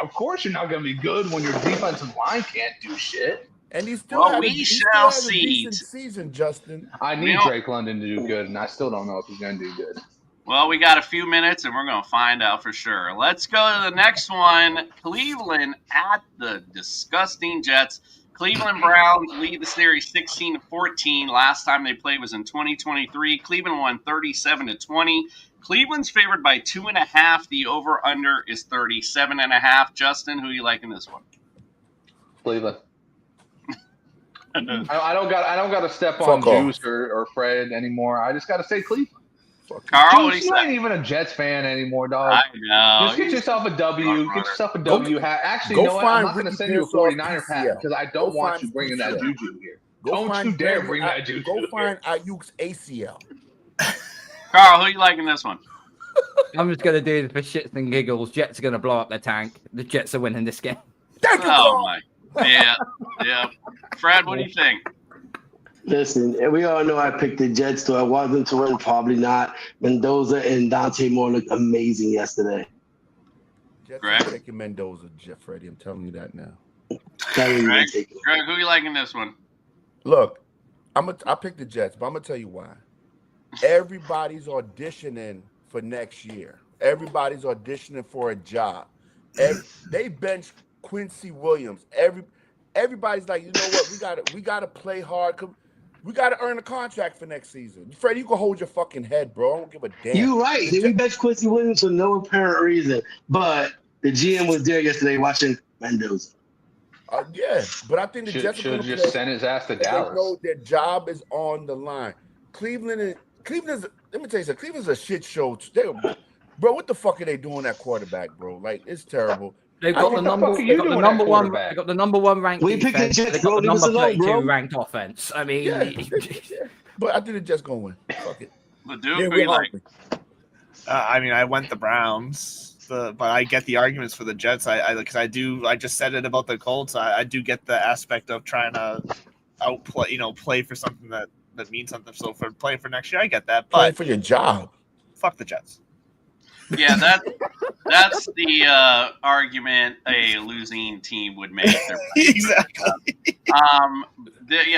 of course you're not going to be good when your defensive line can't do shit. And he's still Well, we shall see. Season, Justin. I need Drake London to do good, and I still don't know if he's going to do good. Well, we got a few minutes, and we're going to find out for sure. Let's go to the next one. Cleveland at the disgusting Jets. Cleveland Browns lead the series 16-14. Last time they played was in 2023. Cleveland won 37-20. Cleveland's favored by 2.5. The over/under is 37.5. Justin, who you like in this one? Cleveland. I don't got to step on Juice or Fred anymore. I just got to say Cleveland. Carl, Juice, you ain't even a Jets fan anymore, dog. I know. Just get yourself a W. Get yourself a W hat. Actually, you know what? I'm not going to send you a 49er hat because I don't want you bringing that juju here. Don't you dare bring that juju. Go find Ayuk's ACL. Carl, who you like in this one? I'm just going to do it for shits and giggles. Jets are going to blow up their tank. The Jets are winning this game. My. Yeah. Fred, what do you think? Listen, we all know I picked the Jets, so I want them to win. Probably not. Mendoza and Dante Moore looked amazing yesterday. Greg? I'm taking Mendoza, Freddie. I'm telling you that now. Greg, who you like in this one? Look, I picked the Jets, but I'm going to tell you why. Everybody's auditioning for next year. Everybody's auditioning for a job. They benched Quincy Williams. Everybody's like, you know what? We gotta play hard. We gotta earn a contract for next season. Freddie, you can hold your fucking head, bro. I don't give a damn. You're right. They benched Quincy Williams for no apparent reason, but the GM was there yesterday watching Mendoza. Yeah, but I think the Jets should have just sent his ass to Dallas. They know their job is on the line. Cleveland's. Let me tell you something. Cleveland's a shit show. Bro, what the fuck are they doing at quarterback, bro? Like, it's terrible. They've got the number one. They got the number one ranked defense. They got the number 32 ranked offense. I mean, but I think the Jets gonna win. Fuck it. Leduc, who you like? I mean, I went the Browns, but I get the arguments for the Jets. Because I just said it about the Colts. I do get the aspect of trying to outplay, play for something that means something. So for playing for next year, I get that. But play for your job. Fuck the Jets. Yeah, that's the argument a losing team would make. Exactly.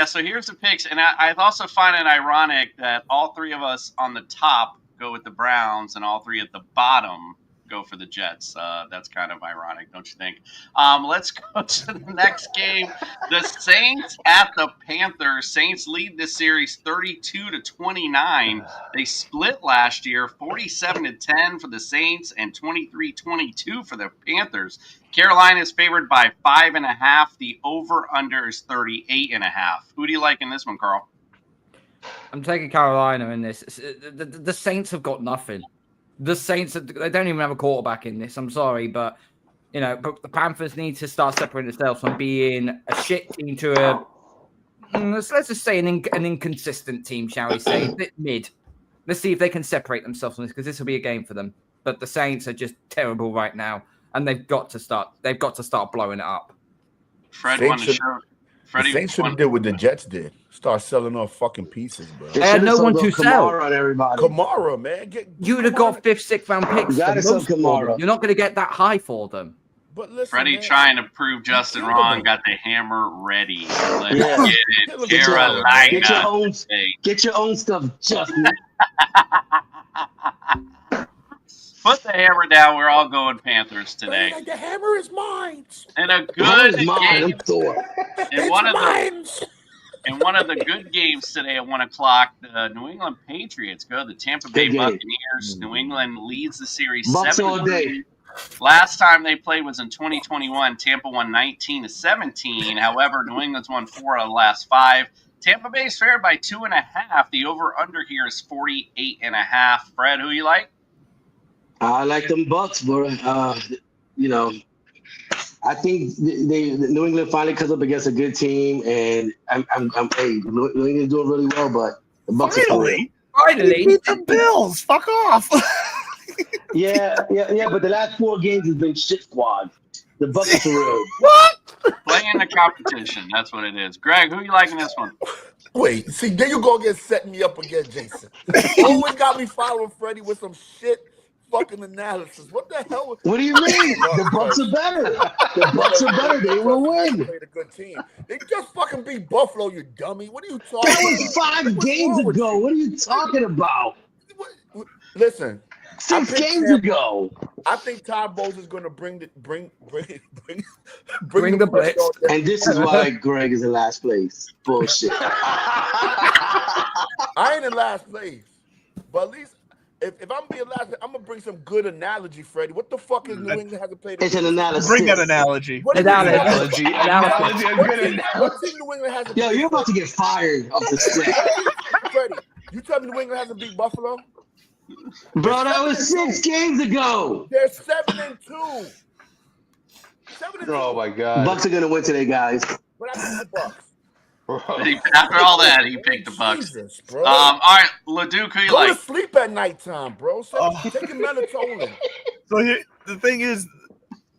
So here's the picks, and I also find it ironic that all three of us on the top go with the Browns, and all three at the bottom go for the Jets. That's kind of ironic, don't you think? Let's go to the next game. The Saints at the Panthers. Saints lead this series 32-29. They split last year, 47-10 for the Saints and 23-22 for the Panthers. Carolina is favored by 5.5. The over/under is 38.5. Who do you like in this one, Carl? I'm taking Carolina in this. The Saints have got nothing. The Saints, they don't even have a quarterback in this. I'm sorry, but but the Panthers need to start separating themselves from being a shit team to a let's just say an inconsistent team, shall we say, a bit mid. Let's see if they can separate themselves from this because this will be a game for them. But the Saints are just terrible right now. and they've got to start blowing it up. Fred Saints won the should- show. The Freddie Saints should have won. did what the Jets did. Start selling off fucking pieces, bro. They had no one to sell. on everybody. Kamara, man. You would have got 5th, 6th round picks. You gotta for sell most of them. Kamara. You're not going to get that high for them. But listen, Freddie man, trying to prove Justin killed wrong, him. got the hammer ready. Let's Yeah. get it. Get Carolina. Get your own, Hey, get your own stuff, Justin. put the hammer down. We're all going Panthers today. Like, the hammer is mine. And a That good is mine. game. I'm Thor. And one of the good games today at 1 o'clock, the New England Patriots go to the Tampa Bay Good game. Buccaneers. New England leads the series Bucks all 7-3. day. Last time they played was in 2021. Tampa won 19-17. However, New England's won 4 out of the last 5. Tampa Bay's favored by 2.5. The over/under here is 48.5. Fred, who you like? I like them Bucks, bro. You know, I think the New England finally comes up against a good team, and hey, New England's doing really well, but the Bucks are for real. They beat the Bills. Fuck off. Yeah, but the last 4 games has been shit squad. The Bucks are for real. What? Playing the competition. That's what it is. Greg, who you like in this one? Wait, see, there you go again, setting me up again, Jason. Always got me following Freddie with some shit fucking analysis. What the hell? What do you mean? The Bucks are better. The Bucks are better. They will win. Played a good team. They just fucking beat Buffalo, you dummy. What are you talking That about? was 5 games ago. What are you talking about? Listen, 6 games ago. I think Todd Bowles is going to bring the Bring the blitz. And this is why Greg is in last place. Bullshit. I ain't in last place, but at least if I'm being last, I'm gonna bring some good analogy, Freddie. What the fuck is New England hasn't played? It's an analysis. Bring that analogy. What is Analogy. What team New England hasn't? Yo, you're about to get fired off the set. Freddie, you tell me New England hasn't beat Buffalo? Bro, that was 6 games ago. They're 7-2. 7-2. Oh my god. Bucks are gonna win today, guys. But I picked the Bucks. After all that, he picked the Bucks. Jesus, bro. All right, Leduc, who you Go like? to sleep at nighttime, bro. Take your melatonin. So the thing is,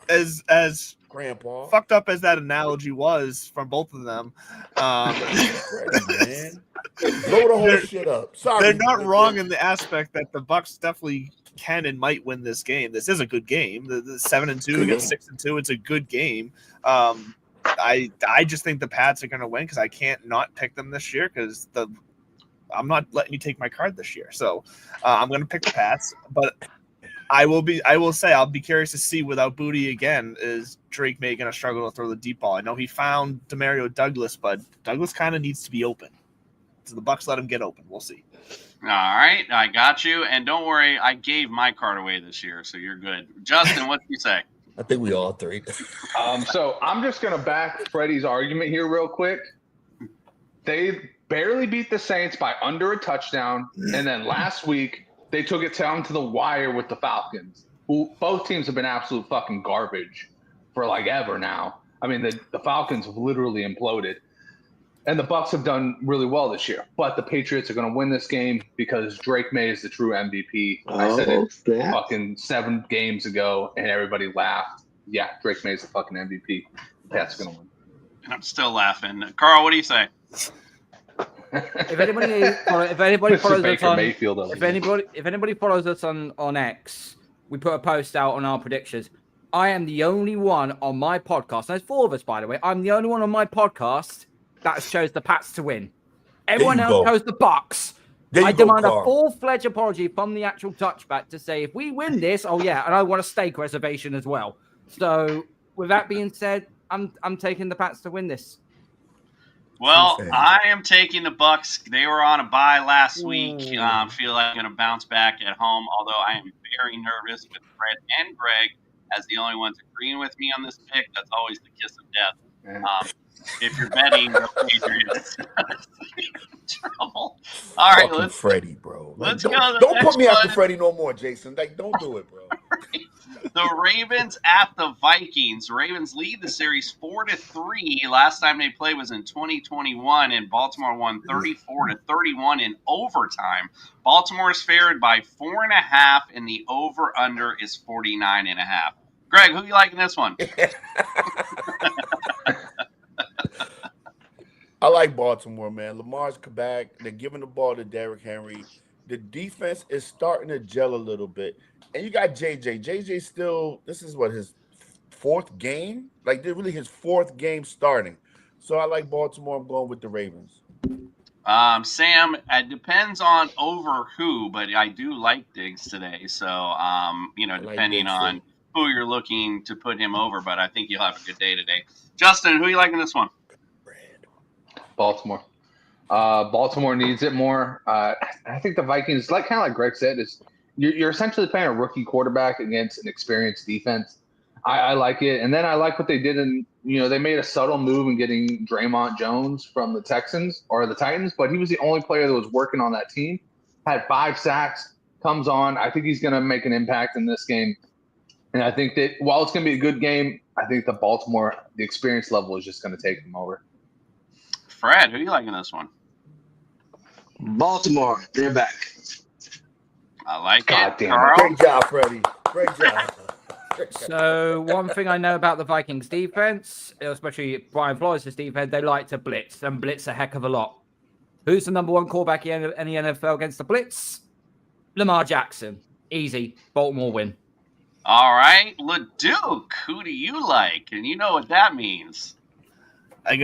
as Grandpa, fucked up as that analogy was from both of them, Freddie, man. Blow the whole shit up. Sorry, they're not wrong in the aspect that the Bucks definitely can and might win this game. This is a good game. The 7-2 against 6-2. It's a good game. I just think the Pats are going to win because I can't not pick them this year because I'm not letting you take my card this year. So I'm going to pick the Pats, but I will be curious to see without Booty again, is Drake May going to struggle to throw the deep ball? I know he found Demario Douglas, but Douglas kind of needs to be open. So the Bucks let him get open. We'll see. All right, I got you. And don't worry, I gave my card away this year, so you're good. Justin, what do you say? I think we all three. So I'm just gonna back Freddie's argument here real quick. They barely beat the Saints by under a touchdown, and then last week they took it down to the wire with the Falcons, who both teams have been absolute fucking garbage for like ever now. I mean, the Falcons have literally imploded. And the Bucks have done really well this year, but the Patriots are going to win this game because Drake May is the true MVP. I said it fucking 7 games ago, and everybody laughed. Yeah, Drake May is the fucking MVP. The Pats are going to win. And I'm still laughing. Carl, what do you say? If anybody follows us Baker on, Mayfield, if anybody follows us on X, we put a post out on our predictions. I am the only one on my podcast. There's 4 of us, by the way. I'm the only one on my podcast that chose the Pats to win. Everyone else chose the Bucks. I demand a full-fledged apology from the actual touchback to say if we win this, oh yeah, and I want a steak reservation as well. So with that being said, I'm taking the Pats to win this. Well, I am taking the Bucks. They were on a bye last week. Feel like I'm going to bounce back at home, although I am very nervous with Fred and Greg as the only ones agreeing with me on this pick. That's always the kiss of death. If you're betting the Patriots, trouble. All right, let's Freddie, bro. Let's don't, go. Don't put me after Freddie no more, Jason. Like, don't do it, bro. The Ravens at the Vikings. The Ravens lead the series 4-3. Last time they played was in 2021, and Baltimore won 34-31 in overtime. Baltimore is favored by 4.5, and the over/under is 49.5. Greg, who you like in this one? I like Baltimore, man. Lamar's come back. They're giving the ball to Derrick Henry. The defense is starting to gel a little bit. And you got JJ. JJ still, this is what, his fourth game? Like, they're really his fourth game starting. So I like Baltimore. I'm going with the Ravens. Sam, it depends on over who, but I do like Diggs today. So, depending on who you're looking to put him over, but I think you'll have a good day today. Justin, who you like in this one? Baltimore. Baltimore needs it more. I think the Vikings, kind of like Greg said, is you're essentially playing a rookie quarterback against an experienced defense. I like it, and then I like what they did they made a subtle move in getting Draymond Jones from the Texans or the Titans, but he was the only player that was working on that team. Had 5 sacks, comes on. I think he's going to make an impact in this game, and I think that while it's going to be a good game, I think the experience level is just going to take them over. Fred, who you like in this one? Baltimore, they're back. I like it. Carl? Great job, Freddie. Great job. So one thing I know about the Vikings defense, especially Brian Flores' defense, they like to blitz and blitz a heck of a lot. Who's the number one quarterback in the NFL against the blitz? Lamar Jackson. Easy. Baltimore win. All right. LeDuc, who do you like? And you know what that means. I'm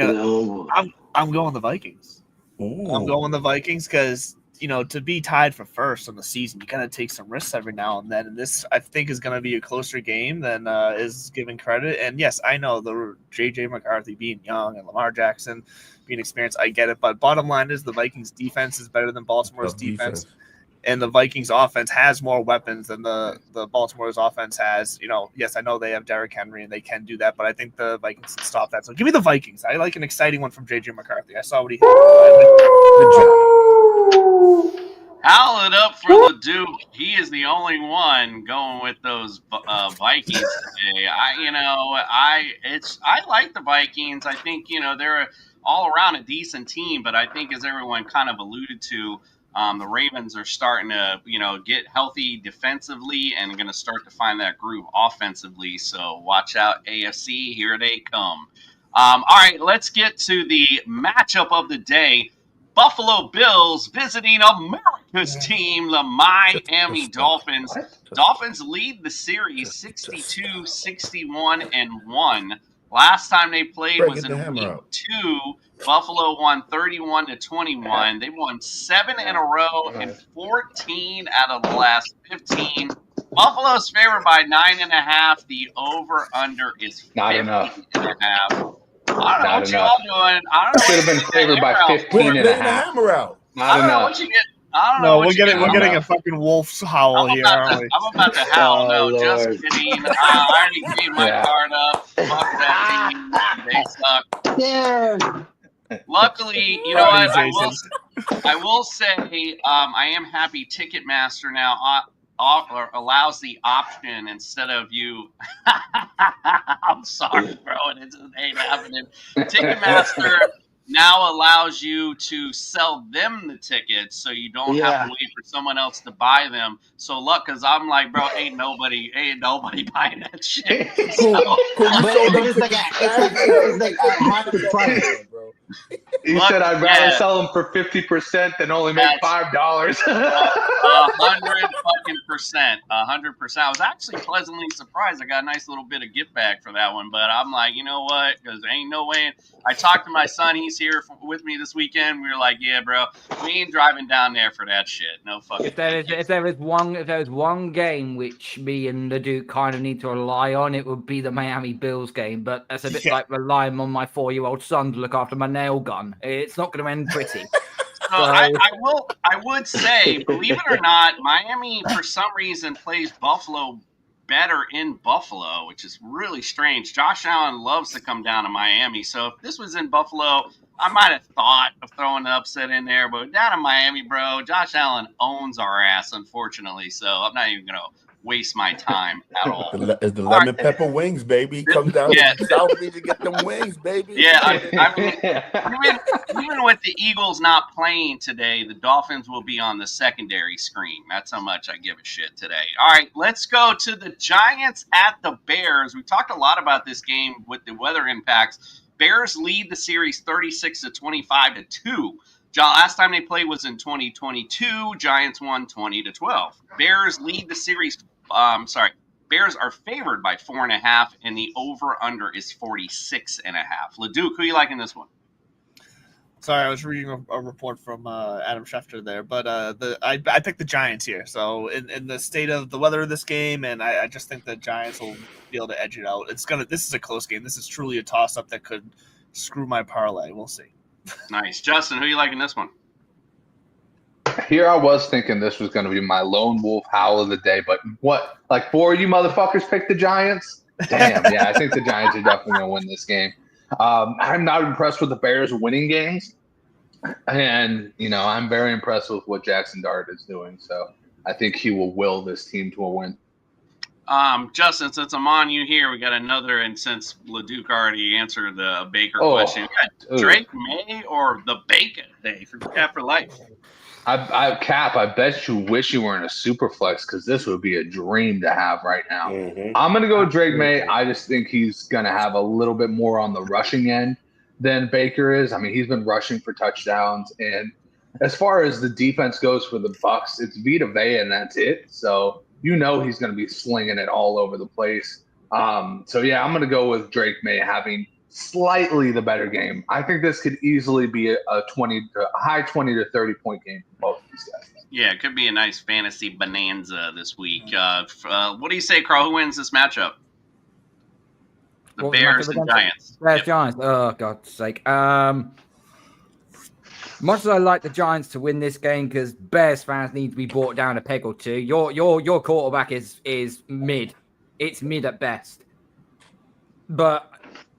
going the Vikings. I'm going the Vikings because, to be tied for first in the season, you got to take some risks every now and then. And this, I think, is going to be a closer game than is given credit. And yes, I know the J.J. McCarthy being young and Lamar Jackson being experienced. I get it. But bottom line is the Vikings defense is better than Baltimore's defense. And the Vikings offense has more weapons than the Baltimore's offense has. Yes, I know they have Derrick Henry and they can do that, but I think the Vikings can stop that. So give me the Vikings. I like an exciting one from J.J. McCarthy. I saw what he had. Good job. Howl it up for LeDuc. He is the only one going with those Vikings today. I like the Vikings. I think they're all around a decent team, but I think as everyone kind of alluded to, the Ravens are starting to, get healthy defensively and going to start to find that groove offensively. So watch out, AFC. Here they come. All right, let's get to the matchup of the day. Buffalo Bills visiting America's team, the Miami Dolphins. Dolphins lead the series 62-61-1. Last time they played was in week 2. Buffalo won 31-21. They won 7 in a row and 14 out of the last 15. Buffalo's favored by 9.5. The over/under is 50.5. I don't know what you all doing. I don't know. Should have been favored by 15.5. Hammer out. I don't know what you get. I don't know. We're getting a fucking wolf's howl here, aren't we? I'm about to howl. No, just kidding. I already gave my card up. Fuck that team. They suck. Yeah. Luckily, you know what? I will say I am happy Ticketmaster now allows the option instead of you. I'm sorry, bro. It just ain't happening. Ticketmaster now allows you to sell them the tickets so you don't have to wait for someone else to buy them. So luck, because I'm like, bro, ain't nobody buying that shit. So, it's like half the price, bro. He said I'd rather sell them for 50% than only make $5. 100%. 100%. I was actually pleasantly surprised. I got a nice little bit of gift bag for that one, but I'm like, you know what? Because ain't no way. I talked to my son. He's here with me this weekend. We were like, yeah, bro, we ain't driving down there for that shit. No fucking. If there is one game which me and the Duke kind of need to rely on, it would be the Miami Bills game. But that's a bit like relying on my 4-year-old son to look after my nail gun. It's not going to end pretty. So I would say, believe it or not, Miami for some reason plays Buffalo better in Buffalo, which is really strange. Josh Allen loves to come down to Miami. So if this was in Buffalo, I might have thought of throwing the upset in there, but down in Miami, bro, Josh Allen owns our ass, unfortunately. So I'm not even gonna waste my time at all. It's the lemon pepper wings, baby. Come down to the South Beach to get them wings, baby. Yeah, I mean, even with the Eagles not playing today, the Dolphins will be on the secondary screen. That's how much I give a shit today. All right, let's go to the Giants at the Bears. We talked a lot about this game with the weather impacts. Bears lead the series 36-25-2. Last time they played was in 2022. Giants won 20-12. Bears lead the series. Bears are favored by 4.5, and the over/under is 46.5. Leduc, who you like in this one? Sorry, I was reading a report from Adam Schefter there, but I picked the Giants here. So in the state of the weather of this game, and I just think the Giants will be able to edge it out. This is a close game. This is truly a toss-up that could screw my parlay. We'll see. Nice. Justin, who you like in this one? Here I was thinking this was going to be my lone wolf howl of the day, but what? Like 4 of you motherfuckers picked the Giants? Damn, yeah, I think the Giants are definitely going to win this game. I'm not impressed with the Bears winning games, and I'm very impressed with what Jackson Dart is doing. So I think he will will this team to a win. Justin, since I'm on you here, we got another, and since Leduc already answered the Baker question, we got Drake May or the Bacon Day for life. I bet you wish you were in a super flex because this would be a dream to have right now. I'm going to go with Drake May. I just think he's going to have a little bit more on the rushing end than Baker is. I mean, he's been rushing for touchdowns. And as far as the defense goes for the Bucs, it's Vita Vea and that's it. So he's going to be slinging it all over the place. So, yeah, I'm going to go with Drake May having slightly the better game. I think this could easily be a high 20 to 30 point game for both of these guys. Yeah, it could be a nice fantasy bonanza this week. What do you say, Carl? Who wins this matchup? The Bears and Giants. Bears, Giants. Oh, God's sake. Much as I like the Giants to win this game, because Bears fans need to be brought down a peg or two. Your quarterback is mid. It's mid at best. But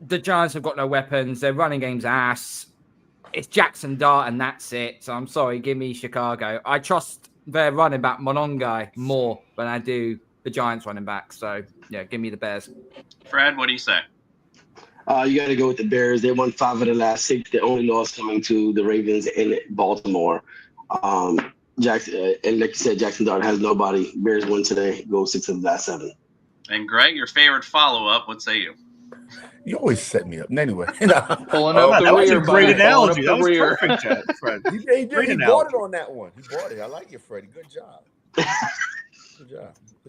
the Giants have got no weapons. Their running game's ass. It's Jackson Dart, and that's it. So I'm sorry. Give me Chicago. I trust their running back, Monongai, more than I do the Giants running back. So, yeah, give me the Bears. Fred, what do you say? You got to go with the Bears. They won 5 of the last 6. The only loss coming to the Ravens in Baltimore. Jackson, and like you said, Jackson Dart has nobody. Bears win today. Go 6 of the last 7. And Greg, your favorite follow-up, what say you? You always set me up. Anyway, pulling up the that was rear, a great buddy. analogy. That Pulling was up the rear. perfect, Fred. He bought it on that one. He bought it. I like you, Freddie. Good job. Good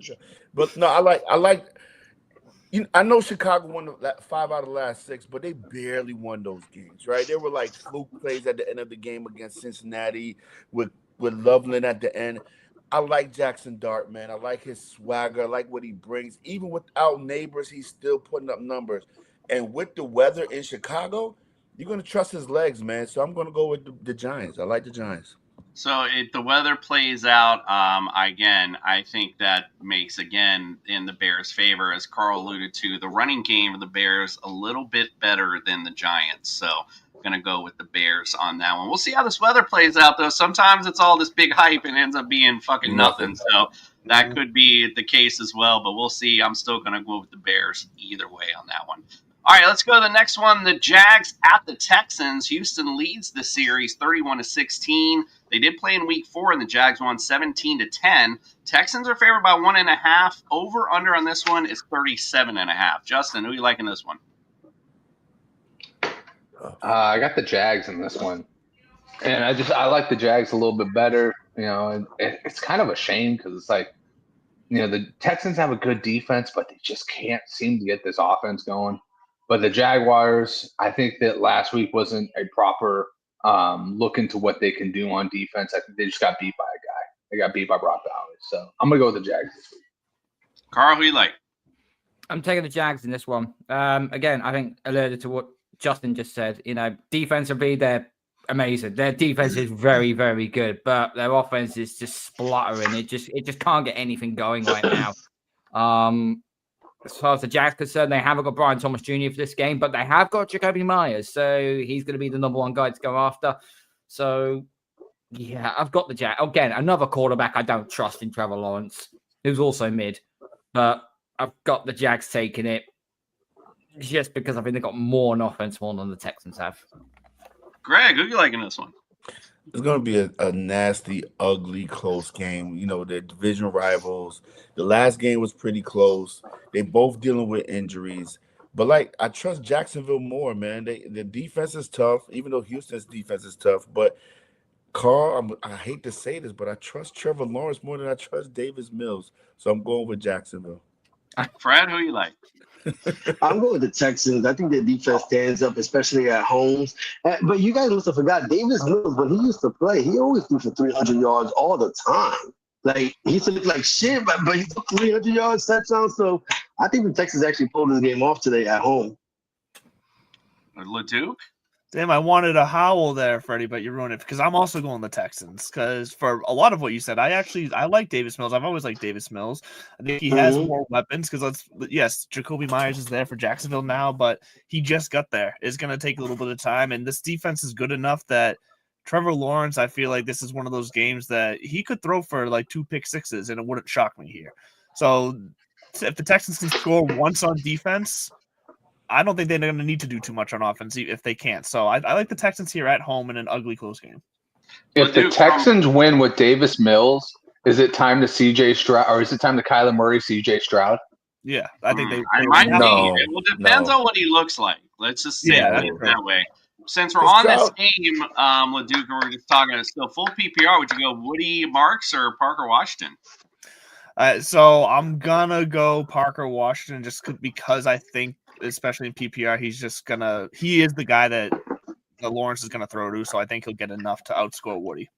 job. But no, I like. I know Chicago won 5 out of the last 6, but they barely won those games, right? They were like fluke plays at the end of the game against Cincinnati with Loveland at the end. I like Jackson Dart, man. I like his swagger. I like what he brings. Even without Neighbors, he's still putting up numbers. And with the weather in Chicago, you're going to trust his legs, man. So I'm going to go with the Giants. I like the Giants. So if the weather plays out, I think that makes, again, in the Bears' favor, as Carl alluded to, the running game of the Bears a little bit better than the Giants. So I'm going to go with the Bears on that one. We'll see how this weather plays out, though. Sometimes it's all this big hype and ends up being fucking nothing. So that could be the case as well, but we'll see. I'm still going to go with the Bears either way on that one. All right, let's go to the next one. The Jags at the Texans. Houston leads the series 31-16. They did play in week 4, and the Jags won 17-10. Texans are favored by 1.5. Over under on this one is 37.5. Justin, who you like in this one? I got the Jags in this one, and I like the Jags a little bit better. And it's kind of a shame because it's like, the Texans have a good defense, but they just can't seem to get this offense going. But the Jaguars, I think that last week wasn't a proper look into what they can do on defense. I think they just got beat by a guy. They got beat by Brock Bowers. So I'm going to go with the Jags this week. Carl, who you like? I'm taking the Jags in this one. Again, I think alluded to what Justin just said. Defensively, they're amazing. Their defense is very, very good, but their offense is just spluttering. It just can't get anything going right now. as far as the Jags are concerned, they haven't got Brian Thomas Jr. for this game, but they have got Jacoby Myers, so he's going to be the number one guy to go after. So, yeah, I've got the Jags. Again, another quarterback I don't trust in Trevor Lawrence, who's also mid, but I've got the Jags taking it just because I think they've got more on offense more than the Texans have. Greg, who you liking this one? It's going to be a nasty, ugly, close game. You know, they're division rivals. The last game was pretty close. They both dealing with injuries. But, like, I trust Jacksonville more, man. The defense is tough, even though Houston's defense is tough. But, Carl, I hate to say this, but I trust Trevor Lawrence more than I trust Davis Mills. So I'm going with Jacksonville. Fred, who you like? I'm going with the Texans. I think their defense stands up, especially at home. But you guys must have forgot Davis Mills, when he used to play, he always threw for 300 yards all the time. Like, he used to look like shit, but he took 300 yards touchdowns. So I think the Texans actually pulled this game off today at home. LeDuc? Damn, I wanted a howl there, Freddie, but you ruined it because I'm also going the Texans. Because for a lot of what you said, I like Davis Mills. I've always liked Davis Mills. I think he has more weapons because yes, Jacoby Myers is there for Jacksonville now, but he just got there. It's going to take a little bit of time, and this defense is good enough that Trevor Lawrence, I feel like this is one of those games that he could throw for like 2 pick sixes, and it wouldn't shock me here. So if the Texans can score once on defense, I don't think they're going to need to do too much on offense if they can't. So I like the Texans here at home in an ugly close game. If the Texans win with Davis Mills, is it time to CJ Stroud, or is it time to Kyler Murray, CJ Stroud? Yeah, I think they might be. It depends on what he looks like. Let's just say that way. Since we're on this game, LeDuc, we're just talking still full PPR. Would you go Woody Marks or Parker Washington? So I'm gonna go Parker Washington just because I think, especially in PPR, he is the guy that Lawrence is gonna throw to. So I think he'll get enough to outscore Woody.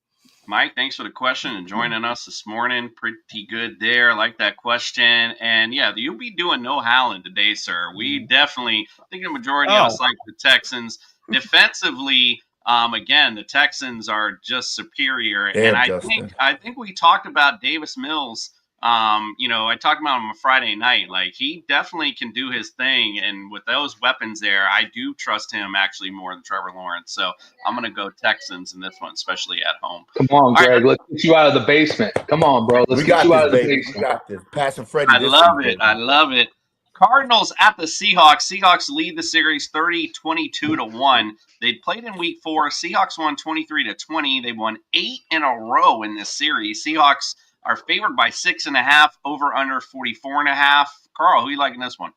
Mike, thanks for the question and joining us this morning. Pretty good there. I like that question. And yeah, you'll be doing no howling today, sir. We definitely think the majority of us like the Texans. Defensively, again, the Texans are just superior. And I think we talked about Davis Mills. I talked about him on Friday night. Like, he definitely can do his thing, and with those weapons there, I do trust him actually more than Trevor Lawrence. So I'm going to go Texans in this one, especially at home. Come on, Greg. Let's get you out of the basement. Come on, bro. Let's get you out of the basement. We got this. Passing Freddie. I love it. Cardinals at the Seahawks. Seahawks lead the series 30-22-1. They played in week 4. Seahawks won 23-20. They won 8 in a row in this series. Seahawks are favored by 6.5, over under 44.5. Carl, who you liking this one?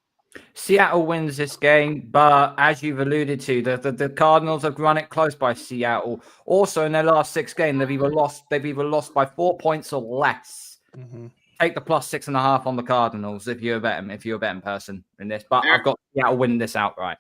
Seattle wins this game, but as you've alluded to, the Cardinals have run it close by Seattle. Also, in their last 6 games, they've either lost by 4 points or less. Mm-hmm. Take the plus 6.5 on the Cardinals if you're a betting person in this. But I've got Seattle winning this outright.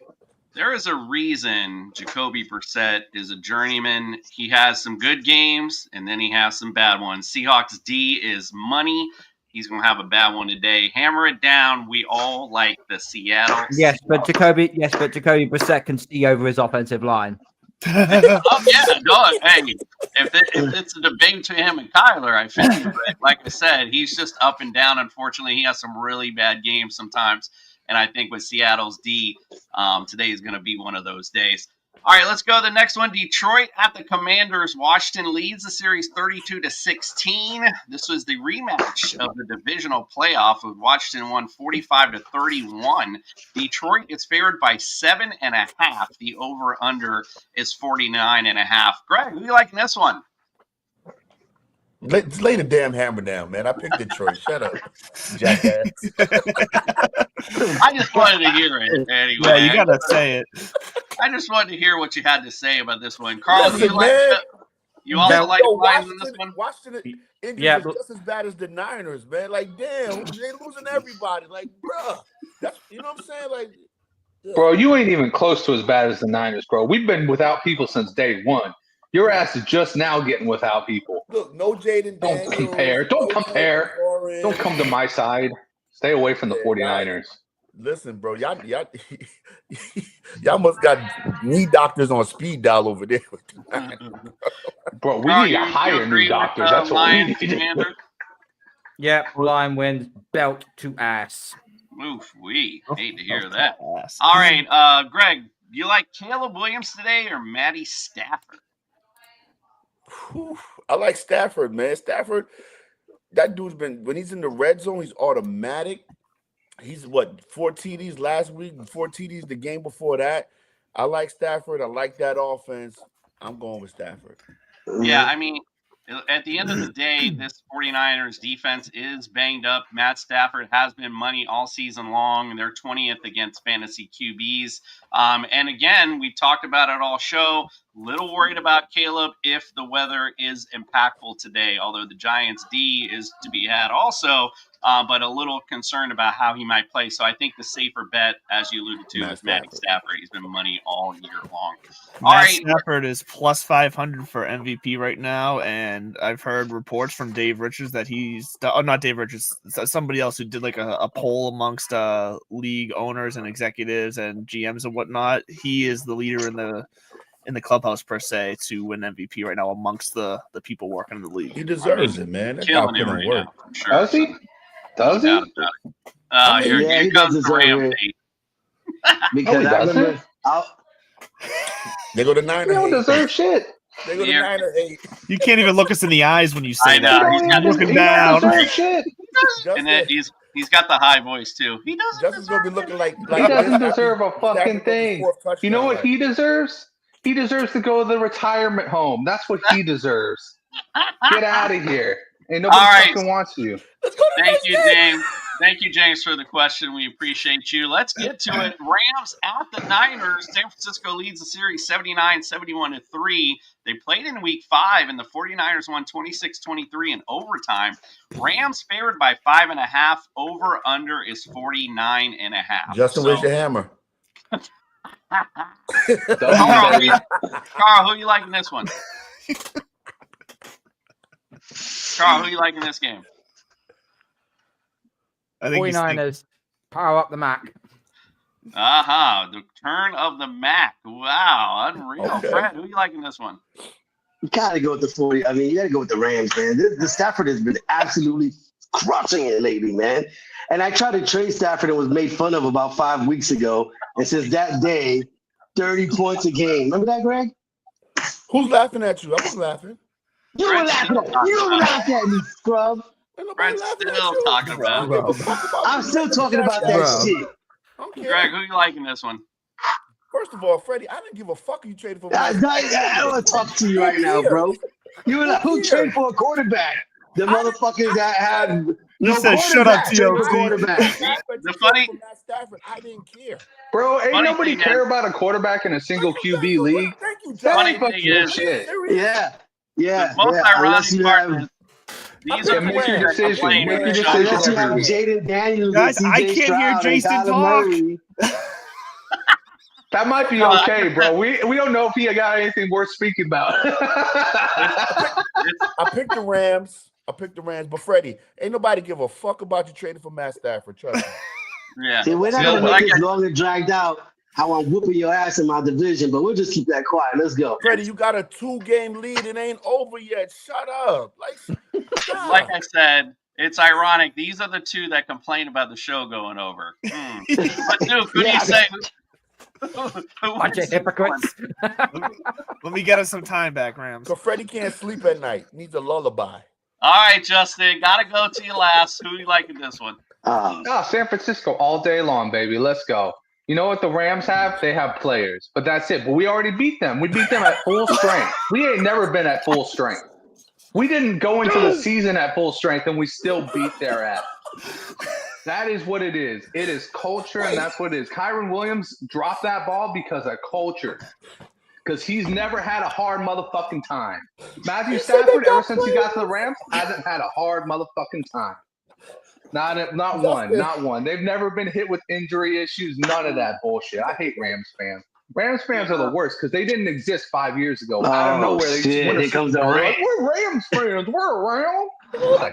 There is a reason Jacoby Brissett is a journeyman. He has some good games, and then he has some bad ones. Seahawks D is money. He's going to have a bad one today. Hammer it down. We all like the Seattle. Yes, but Jacoby Brissett can see over his offensive line. Oh yeah, dog. Hey, if it's a debate between him and Kyler, I think. But like I said, he's just up and down. Unfortunately, he has some really bad games sometimes, and I think with Seattle's D, today is going to be one of those days. All right, let's go to the next one. Detroit at the Commanders. Washington leads the series 32-16. This was the rematch of the divisional playoff, with Washington won 45-31. Detroit is favored by 7.5. The over/under is 49.5. Greg, who you liking this one? Lay the damn hammer down, man. I picked Detroit. Shut up, jackass. I just wanted to hear it anyway. Yeah, you gotta say it. I just wanted to hear what you had to say about this one, Carl. You also like the Lions in this one? Washington injuries are just as bad as the Niners, man. Like, damn, they losing everybody. Like, bruh, you know what I'm saying? Like, bro, you ain't even close to as bad as the Niners, bro. We've been without people since day one. Your ass is just now getting without people. Look, no Jaden Daniels. Don't compare. Don't come to my side. Stay away from the 49ers. Listen, bro, y'all must got knee doctors on speed dial over there. Bro, we need to hire new doctors. That's what we need. Yeah, Lion wins belt to ass. Oof, we hate to hear that. All right, Greg, you like Caleb Williams today or Matty Stafford? I like Stafford, man. Stafford, that dude's been, when he's in the red zone, he's automatic. He's 4 TDs last week, 4 TDs the game before that. I like Stafford. I like that offense. I'm going with Stafford. Yeah, I mean, at the end of the day, this 49ers defense is banged up. Matt Stafford has been money all season long, and they're 20th against fantasy QBs. And again, we talked about it all show. Little worried about Caleb if the weather is impactful today, although the Giants' D is to be had also, but a little concerned about how he might play. So I think the safer bet, as you alluded to, is Matty Stafford. He's been money all year long. Matt Stafford is plus 500 for MVP right now, and I've heard reports from Dave Richards that not Dave Richards, somebody else who did like a poll amongst league owners and executives and GMs and whatnot. He is the leader in the clubhouse per se to win MVP right now amongst the people working in the league. He deserves it, man. That's killing how it right work. now. Sure. Does he? Does he? Here comes the Rams. Because I remember, they go to 9 He don't deserve shit. They go to 9 or 8. You can't even look us in the eyes when you say I know. that. He's looking down. Shit. And then he's got the high voice too. He doesn't. Justin's gonna be looking like He doesn't deserve a fucking thing. You know what he deserves? He deserves to go to the retirement home. That's what he deserves. Get out of here. Ain't nobody fucking wants you. Thank you, James. Thank you, James, for the question. We appreciate you. Let's get to it. Rams at the Niners. San Francisco leads the series 79-71-3. They played in week 5, and the 49ers won 26-23 in overtime. Rams favored by 5.5. Over under is 49.5. Justin, where's your hammer? Carl, who you liking this one? Carl, who you liking this game? I think 49ers, power up the Mac. The turn of the Mac. Wow, unreal. Okay. Fred, who you liking this one? You gotta go with the 40. I mean, you gotta go with the Rams, man. The Stafford has been absolutely crushing it lately, man. And I tried to trade Stafford and was made fun of about 5 weeks ago. And since that day, 30 points a game. Remember that, Greg? Who's laughing at you? I was laughing. You were laughing at me, scrub. Fred's still talking about it. I'm still talking about that shit. Greg, who you liking this one? First of all, Freddie, I didn't give a fuck you traded for. I don't want to talk to you right now, bro. You were like, who traded for a quarterback? The motherfuckers that have no shut up, quarterback. The funny, I didn't care. Bro, ain't Funny nobody thing care is- about a quarterback in a single QB league. Funny thing is, Yeah. the most ironic Unless you part have, is these are Make the your that decision. complain Make your about decision. unless you have every week. Jaden Daniels, Guys, and I CJ can't hear Stroud, Jason and Kyler talk. Murray. That might be okay, bro. We don't know if he got anything worth speaking about. I picked the Rams. But Freddie, ain't nobody give a fuck about you trading for Matt Stafford. Trust me. Yeah. See, we're not Still, gonna like make this I- long and dragged out. How I'm whooping your ass in my division, but we'll just keep that quiet. Let's go. Freddie, you got a 2-game lead. It ain't over yet. Shut up. Like I said, it's ironic. These are the two that complain about the show going over. But Duke, who do you say? Bunch of hypocrites. Let me get us some time back, Rams. So Freddie can't sleep at night. Needs a lullaby. All right, Justin, gotta go to you last. Who you liking this one? San Francisco all day long, baby. Let's go. You know what the Rams have? They have players, but that's it. But we already beat them. We beat them at full strength. We ain't never been at full strength. We didn't go into the season at full strength, and we still beat their ass. That is what it is. It is culture, and that's what it is. Kyron Williams dropped that ball because of culture. Because he's never had a hard motherfucking time. Matthew Stafford, ever since he got to the Rams, hasn't had a hard motherfucking time. Not one. They've never been hit with injury issues. None of that bullshit. I hate Rams fans. Rams fans are the worst because they didn't exist 5 years ago. I don't know where they shit. Here comes the we're Rams. Rams fans. We're around.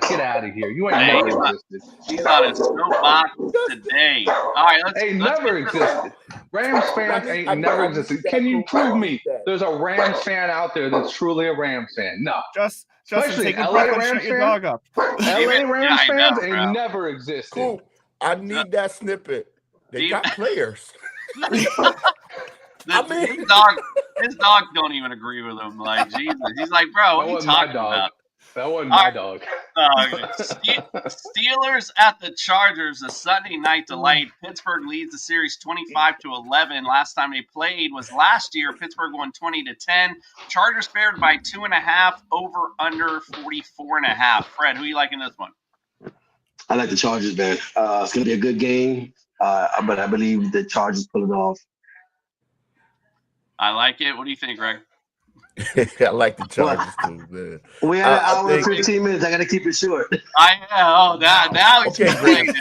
Get out of here. You ain't Hey, never he's existed. He's on his soapbox today. All right, let's Never get to this. existed. Rams fans ain't never existed. Can you prove me there's a Rams fan out there that's truly a Rams fan? No. Justin, Especially take a LA breath and Rams shut your fans. dog up. LA Rams I know, fans bro. ain't never existed. I need that snippet. They got players. His dog don't even agree with him. Like, Jesus. He's like, bro, what are you talking about? That wasn't my dog. Steelers at the Chargers, a Sunday night delight. Pittsburgh leads the series 25-11. Last time they played was last year. Pittsburgh won 20-10. Chargers favored by 2.5, over under 44.5. Fred, who you like in this one? I like the Chargers, man. It's going to be a good game, but I believe the Chargers pull it off. I like it. What do you think, Greg? I like the Chargers too, man. We had an hour and 15 minutes. I got to keep it short. Now it's okay, Greg.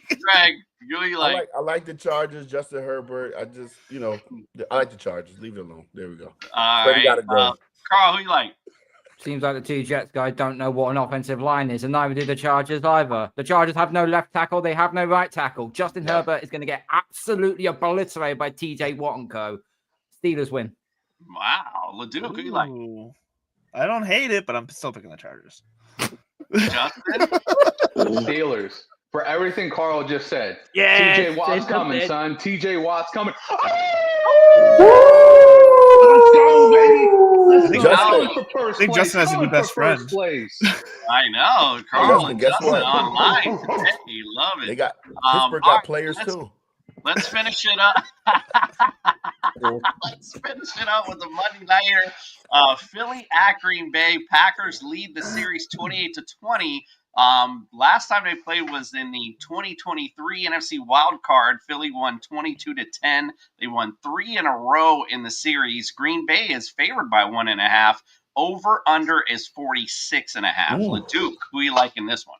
Greg, who you like? I like the Chargers. Justin Herbert. I just, I like the Chargers. Leave it alone. There we go. All right. Gotta go. Carl, who you like? Seems like the two Jets guys don't know what an offensive line is, and neither do the Chargers either. The Chargers have no left tackle. They have no right tackle. Justin Herbert is going to get absolutely obliterated by TJ Watt and co. Steelers win. Wow. LeDuc, who you like? I don't hate it, but I'm still picking the Chargers. Justin? Steelers. For everything Carl just said. Yeah. TJ Watt's coming, son. TJ Watt's coming. I think Justin has a new best friend. I know. Carl and guess Justin what? online today. Love it. They got Pittsburgh got players too. Let's finish it up. Let's finish it up with the Monday nighter. Philly at Green Bay. Packers lead the series 28-20. Last time they played was in the 2023 NFC Wild Card. Philly won 22-10. They won 3 in a row in the series. Green Bay is favored by 1.5. Over under is 46.5. LeDuc, who you like in this one?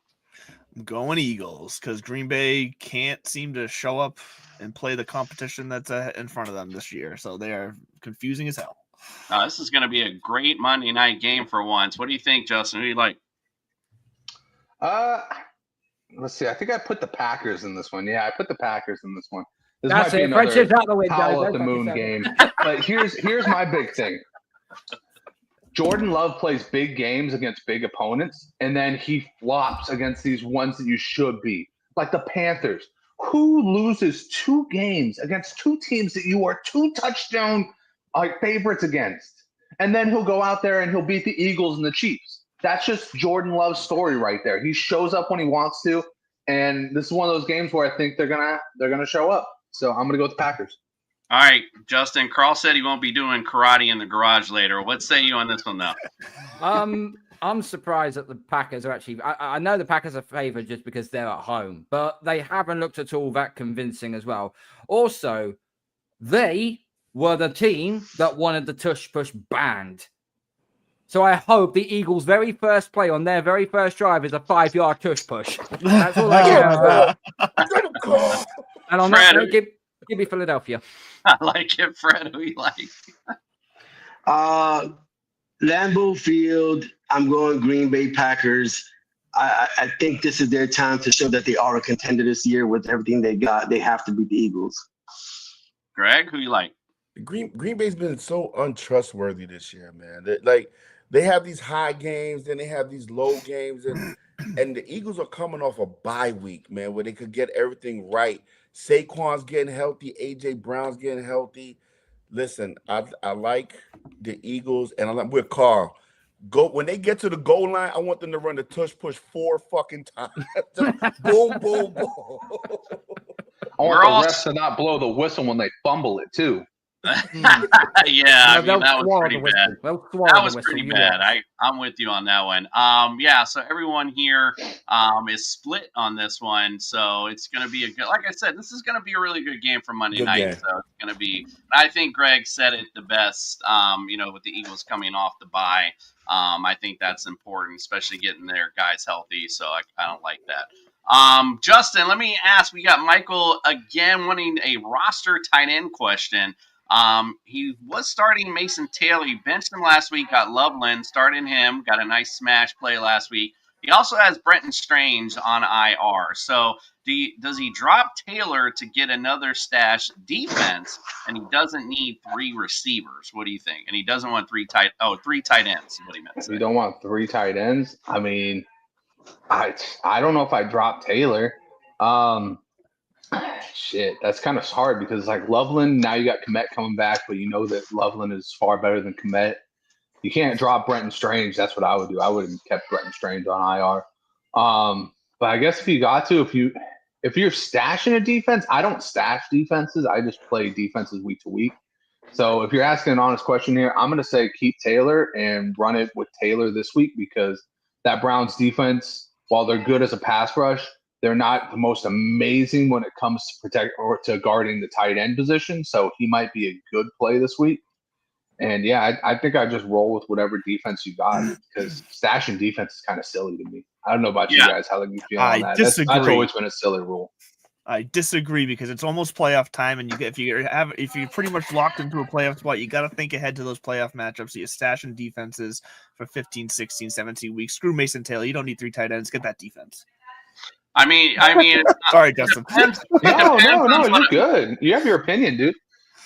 I'm going Eagles because Green Bay can't seem to show up and play the competition that's in front of them this year. So they are confusing as hell. This is going to be a great Monday night game for once. What do you think, Justin? Who do you like? Let's see. I think I put the Packers in this one. Yeah, I put the Packers in this one. This That's might be it. Friendship's out the window. Howl at the moon game. But here's my big thing. Jordan Love plays big games against big opponents, and then he flops against these ones that you should be, like the Panthers. Who loses 2 games against 2 teams that you are 2 touchdown favorites against? And then he'll go out there and he'll beat the Eagles and the Chiefs. That's just Jordan Love's story right there. He shows up when he wants to, and this is one of those games where I think they're gonna show up. So I'm gonna go with the Packers. All right, Justin. Carl said he won't be doing karate in the garage later. What say you on this one, though? I'm surprised that the Packers are actually. I know the Packers are favored just because they're at home, but they haven't looked at all that convincing as well. Also, they were the team that wanted the tush push banned. So I hope the Eagles' very first play on their very first drive is a 5-yard tush push. That's all I care about. And on that note, give me Philadelphia. I like it, Fred. Who you like? Lambeau Field. I'm going Green Bay Packers. I think this is their time to show that they are a contender this year with everything they got. They have to beat the Eagles. Greg, who you like? Green Bay's been so untrustworthy this year, man. They have these high games, then they have these low games, and the Eagles are coming off a bye week, man, where they could get everything right. Saquon's getting healthy, AJ Brown's getting healthy. Listen, I like the Eagles, and I'm with Carl. When they get to the goal line, I want them to run the tush push 4 fucking times. Just boom, boom, boom. I want the refs to not blow the whistle when they fumble it too. Yeah, I mean, that was pretty bad. That was pretty bad. I'm with you on that one. Yeah, so everyone here is split on this one. So it's going to be a good, like I said, this is going to be a really good game for Monday night. Game. So it's going to be, I think Greg said it the best, with the Eagles coming off the bye. I think that's important, especially getting their guys healthy. So I don't like that. Justin, let me ask, we got Michael again wanting a roster tight end question. He was starting Mason Taylor. He benched him last week, got Loveland, starting him, got a nice smash play last week. He also has Brenton Strange on IR. So does he drop Taylor to get another stash defense, and he doesn't need 3 receivers? What do you think? And he doesn't want 3 tight ends is what he meant to say. You don't want 3 tight ends? I mean, I don't know if I drop Taylor. Shit, that's kind of hard because like Loveland, now you got Kmet coming back, but you know that Loveland is far better than Kmet. You can't drop Brenton Strange. That's what I would do. I would have kept Brenton Strange on IR. But I guess if you got to, if you're stashing a defense, I don't stash defenses. I just play defenses week to week. So if you're asking an honest question here, I'm going to say keep Taylor and run it with Taylor this week because that Browns defense, while they're good as a pass rush, they're not the most amazing when it comes to protect or to guarding the tight end position. So he might be a good play this week. And yeah, I think I just roll with whatever defense you got because stashing defense is kind of silly to me. I don't know about you guys. How do you feel on that? That's always been a silly rule. I disagree because it's almost playoff time, and if you're pretty much locked into a playoff spot, you got to think ahead to those playoff matchups. So you stash in defenses for 15, 16, 17 weeks. Screw Mason Taylor. You don't need 3 tight ends. Get that defense. I mean, sorry, Justin. No, you're good. You have your opinion, dude.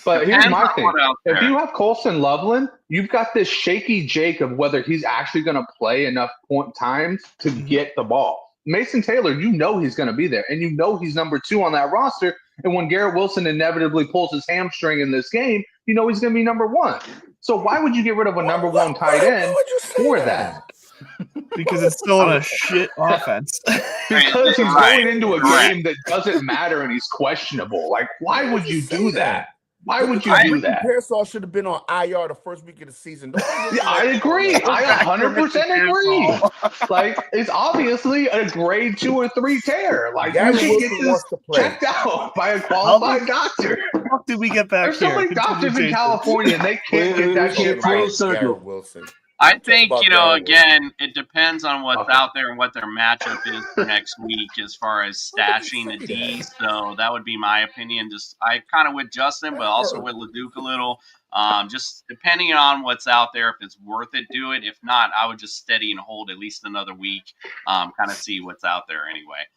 But here's my thing. If you have Colson Loveland, you've got this shaky Jake of whether he's actually going to play enough point times to get the ball. Mason Taylor, you know he's going to be there, and you know he's number 2 on that roster. And when Garrett Wilson inevitably pulls his hamstring in this game, you know he's going to be number 1. So why would you get rid of a number 1 tight end for that? Because it's still in a shit offense. Because he's going into a game that doesn't matter and he's questionable. Like, why would you do that? Why would you do that? Pearsall should have been on IR the first week of the season. I agree. I 100% agree. Like, it's obviously a grade 2 or 3 tear. Like, you should get this checked out by a qualified doctor. How did we get back There's so many doctors in California, and they can't get that shit right. Garrett Wilson. I think, again, it depends on what's out there and what their matchup is for next week as far as stashing the D. So that would be my opinion. I kind of with Justin, but also with LeDuc a little. Just depending on what's out there, if it's worth it, do it. If not, I would just steady and hold at least another week, kind of see what's out there anyway.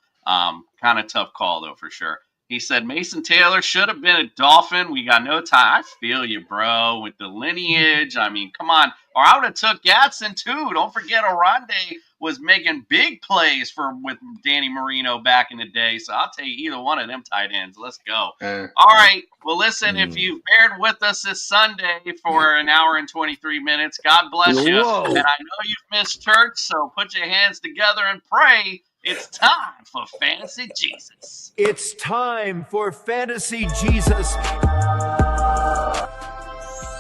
Kind of tough call, though, for sure. He said Mason Taylor should have been a Dolphin. We got no time. I feel you, bro, with the lineage. I mean, come on. Or I would have took Gatson, too. Don't forget Oronde was making big plays with Danny Marino back in the day. So I'll take either one of them tight ends. Let's go. All right. Well, listen, if you've bared with us this Sunday for an hour and 23 minutes, God bless you. Whoa. And I know you've missed church, so put your hands together and pray. It's time for Fantasy Jesus. It's time for Fantasy Jesus.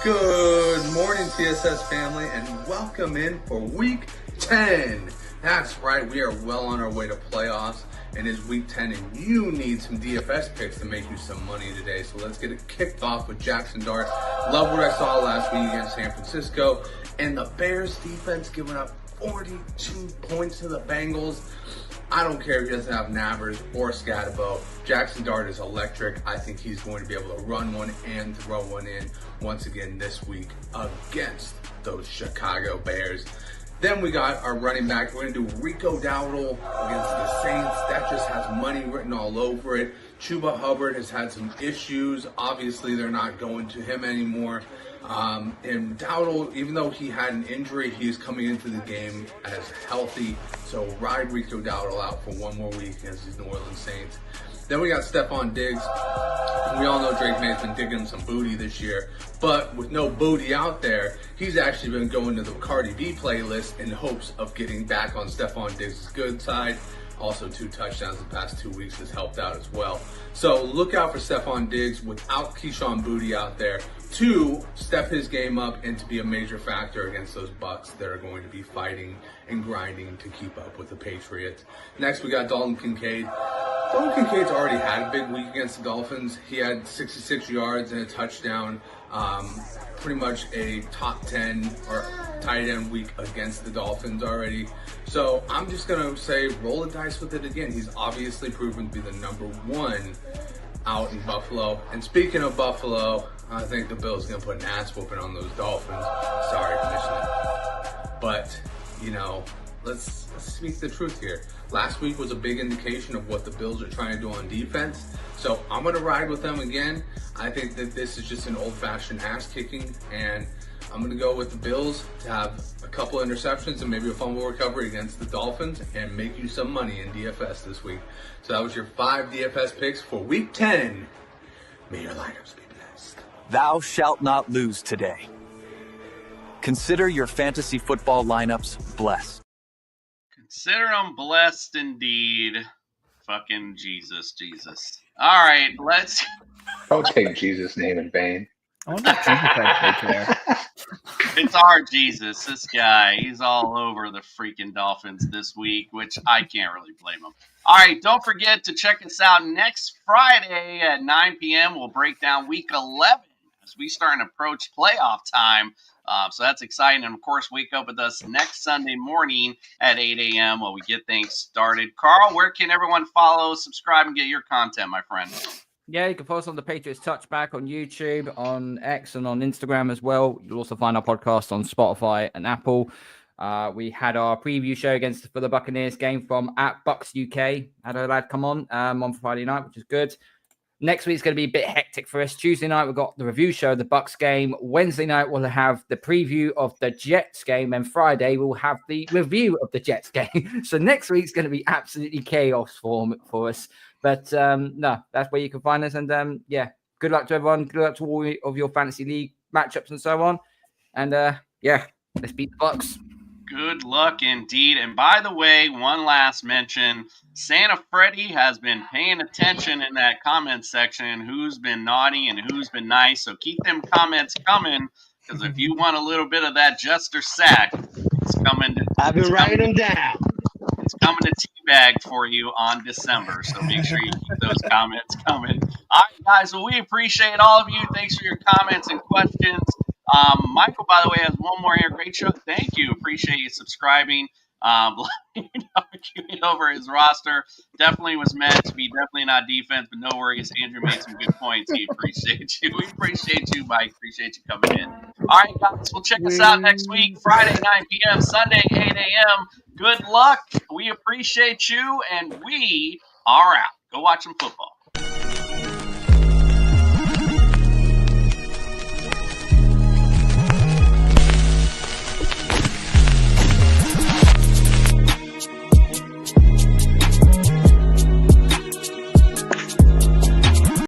Good morning, TSS family, and welcome in for Week 10. That's right, we are well on our way to playoffs, and it's Week 10, and you need some DFS picks to make you some money today. So let's get it kicked off with Jackson Dart. Love what I saw last week against San Francisco, and the Bears defense giving up 42 points to the Bengals. I don't care if he doesn't have Nabers or Scatabo. Jackson Dart is electric. I think he's going to be able to run one and throw one in once again this week against those Chicago Bears. Then we got our running back. We're going to do Rico Dowdle against the Saints. That just has money written all over it. Chuba Hubbard has had some issues. Obviously, they're not going to him anymore. And Dowdle, even though he had an injury, he's coming into the game as healthy. So ride Rico Dowdle out for one more week against these New Orleans Saints. Then we got Stephon Diggs. We all know Drake May's been digging some booty this year. But with no booty out there, he's actually been going to the Cardi B playlist in hopes of getting back on Stephon Diggs' good side. Also, 2 touchdowns the past 2 weeks has helped out as well. So look out for Stephon Diggs without Keyshawn Boutte out there to step his game up and to be a major factor against those Bucks that are going to be fighting and grinding to keep up with the Patriots. Next, we got Dalton Kincaid. Dalton Kincaid's already had a big week against the Dolphins. He had 66 yards and a touchdown. Pretty much a top 10 or tight end week against the Dolphins already. So I'm just going to say roll the dice with it again. He's obviously proven to be the number 1 out in Buffalo. And speaking of Buffalo, I think the Bills going to put an ass whooping on those Dolphins. Sorry, Commissioner. But, let's speak the truth here. Last week was a big indication of what the Bills are trying to do on defense. So I'm going to ride with them again. I think that this is just an old-fashioned ass-kicking, and I'm going to go with the Bills to have a couple interceptions and maybe a fumble recovery against the Dolphins and make you some money in DFS this week. So that was your 5 DFS picks for Week 10. May your lineups be blessed. Thou shalt not lose today. Consider your fantasy football lineups blessed. Consider them blessed indeed. Fucking Jesus. All right, let's. Don't take Jesus' name in vain. I wonder if Jesus had fake hair. It's our Jesus. This guy, he's all over the freaking Dolphins this week, which I can't really blame him. All right, don't forget to check us out next Friday at 9 p.m. We'll break down Week 11 as we start to approach playoff time. So that's exciting. And, of course, wake up with us next Sunday morning at 8 a.m. while we get things started. Carl, where can everyone follow, subscribe, and get your content, my friend? Yeah, you can follow us on the Patriots Touchback on YouTube, on X, and on Instagram as well. You'll also find our podcast on Spotify and Apple. We had our preview show for the Buccaneers game from @Bucks UK. Had a lad come on Friday night, which is good. Next week's going to be a bit hectic for us. Tuesday night, we've got the review show of the Bucks game. Wednesday night, we'll have the preview of the Jets game. And Friday, we'll have the review of the Jets game. So next week's going to be absolutely chaos for us. But no, that's where you can find us. And yeah, good luck to everyone. Good luck to all of your fantasy league matchups and so on. And yeah, let's beat the Bucks. Good luck indeed. And by the way, one last mention, Santa Freddy has been paying attention in that comment section, who's been naughty and who's been nice. So keep them comments coming, because if you want a little bit of that Jester sack, it's coming. I've been writing them down. It's coming to teabag for you on December. So make sure you keep those comments coming. All right, guys. Well, we appreciate all of you. Thanks for your comments and questions. Michael, by the way, has one more here. Great show. Thank you. Appreciate you subscribing. Over his roster. Definitely was meant to be definitely not defense, but no worries. Andrew made some good points. He appreciates you. We appreciate you, Mike. Appreciate you coming in. All right, guys. Well, check us out next week, Friday, 9 p.m., Sunday, 8 a.m. Good luck. We appreciate you, and we are out. Go watch some football.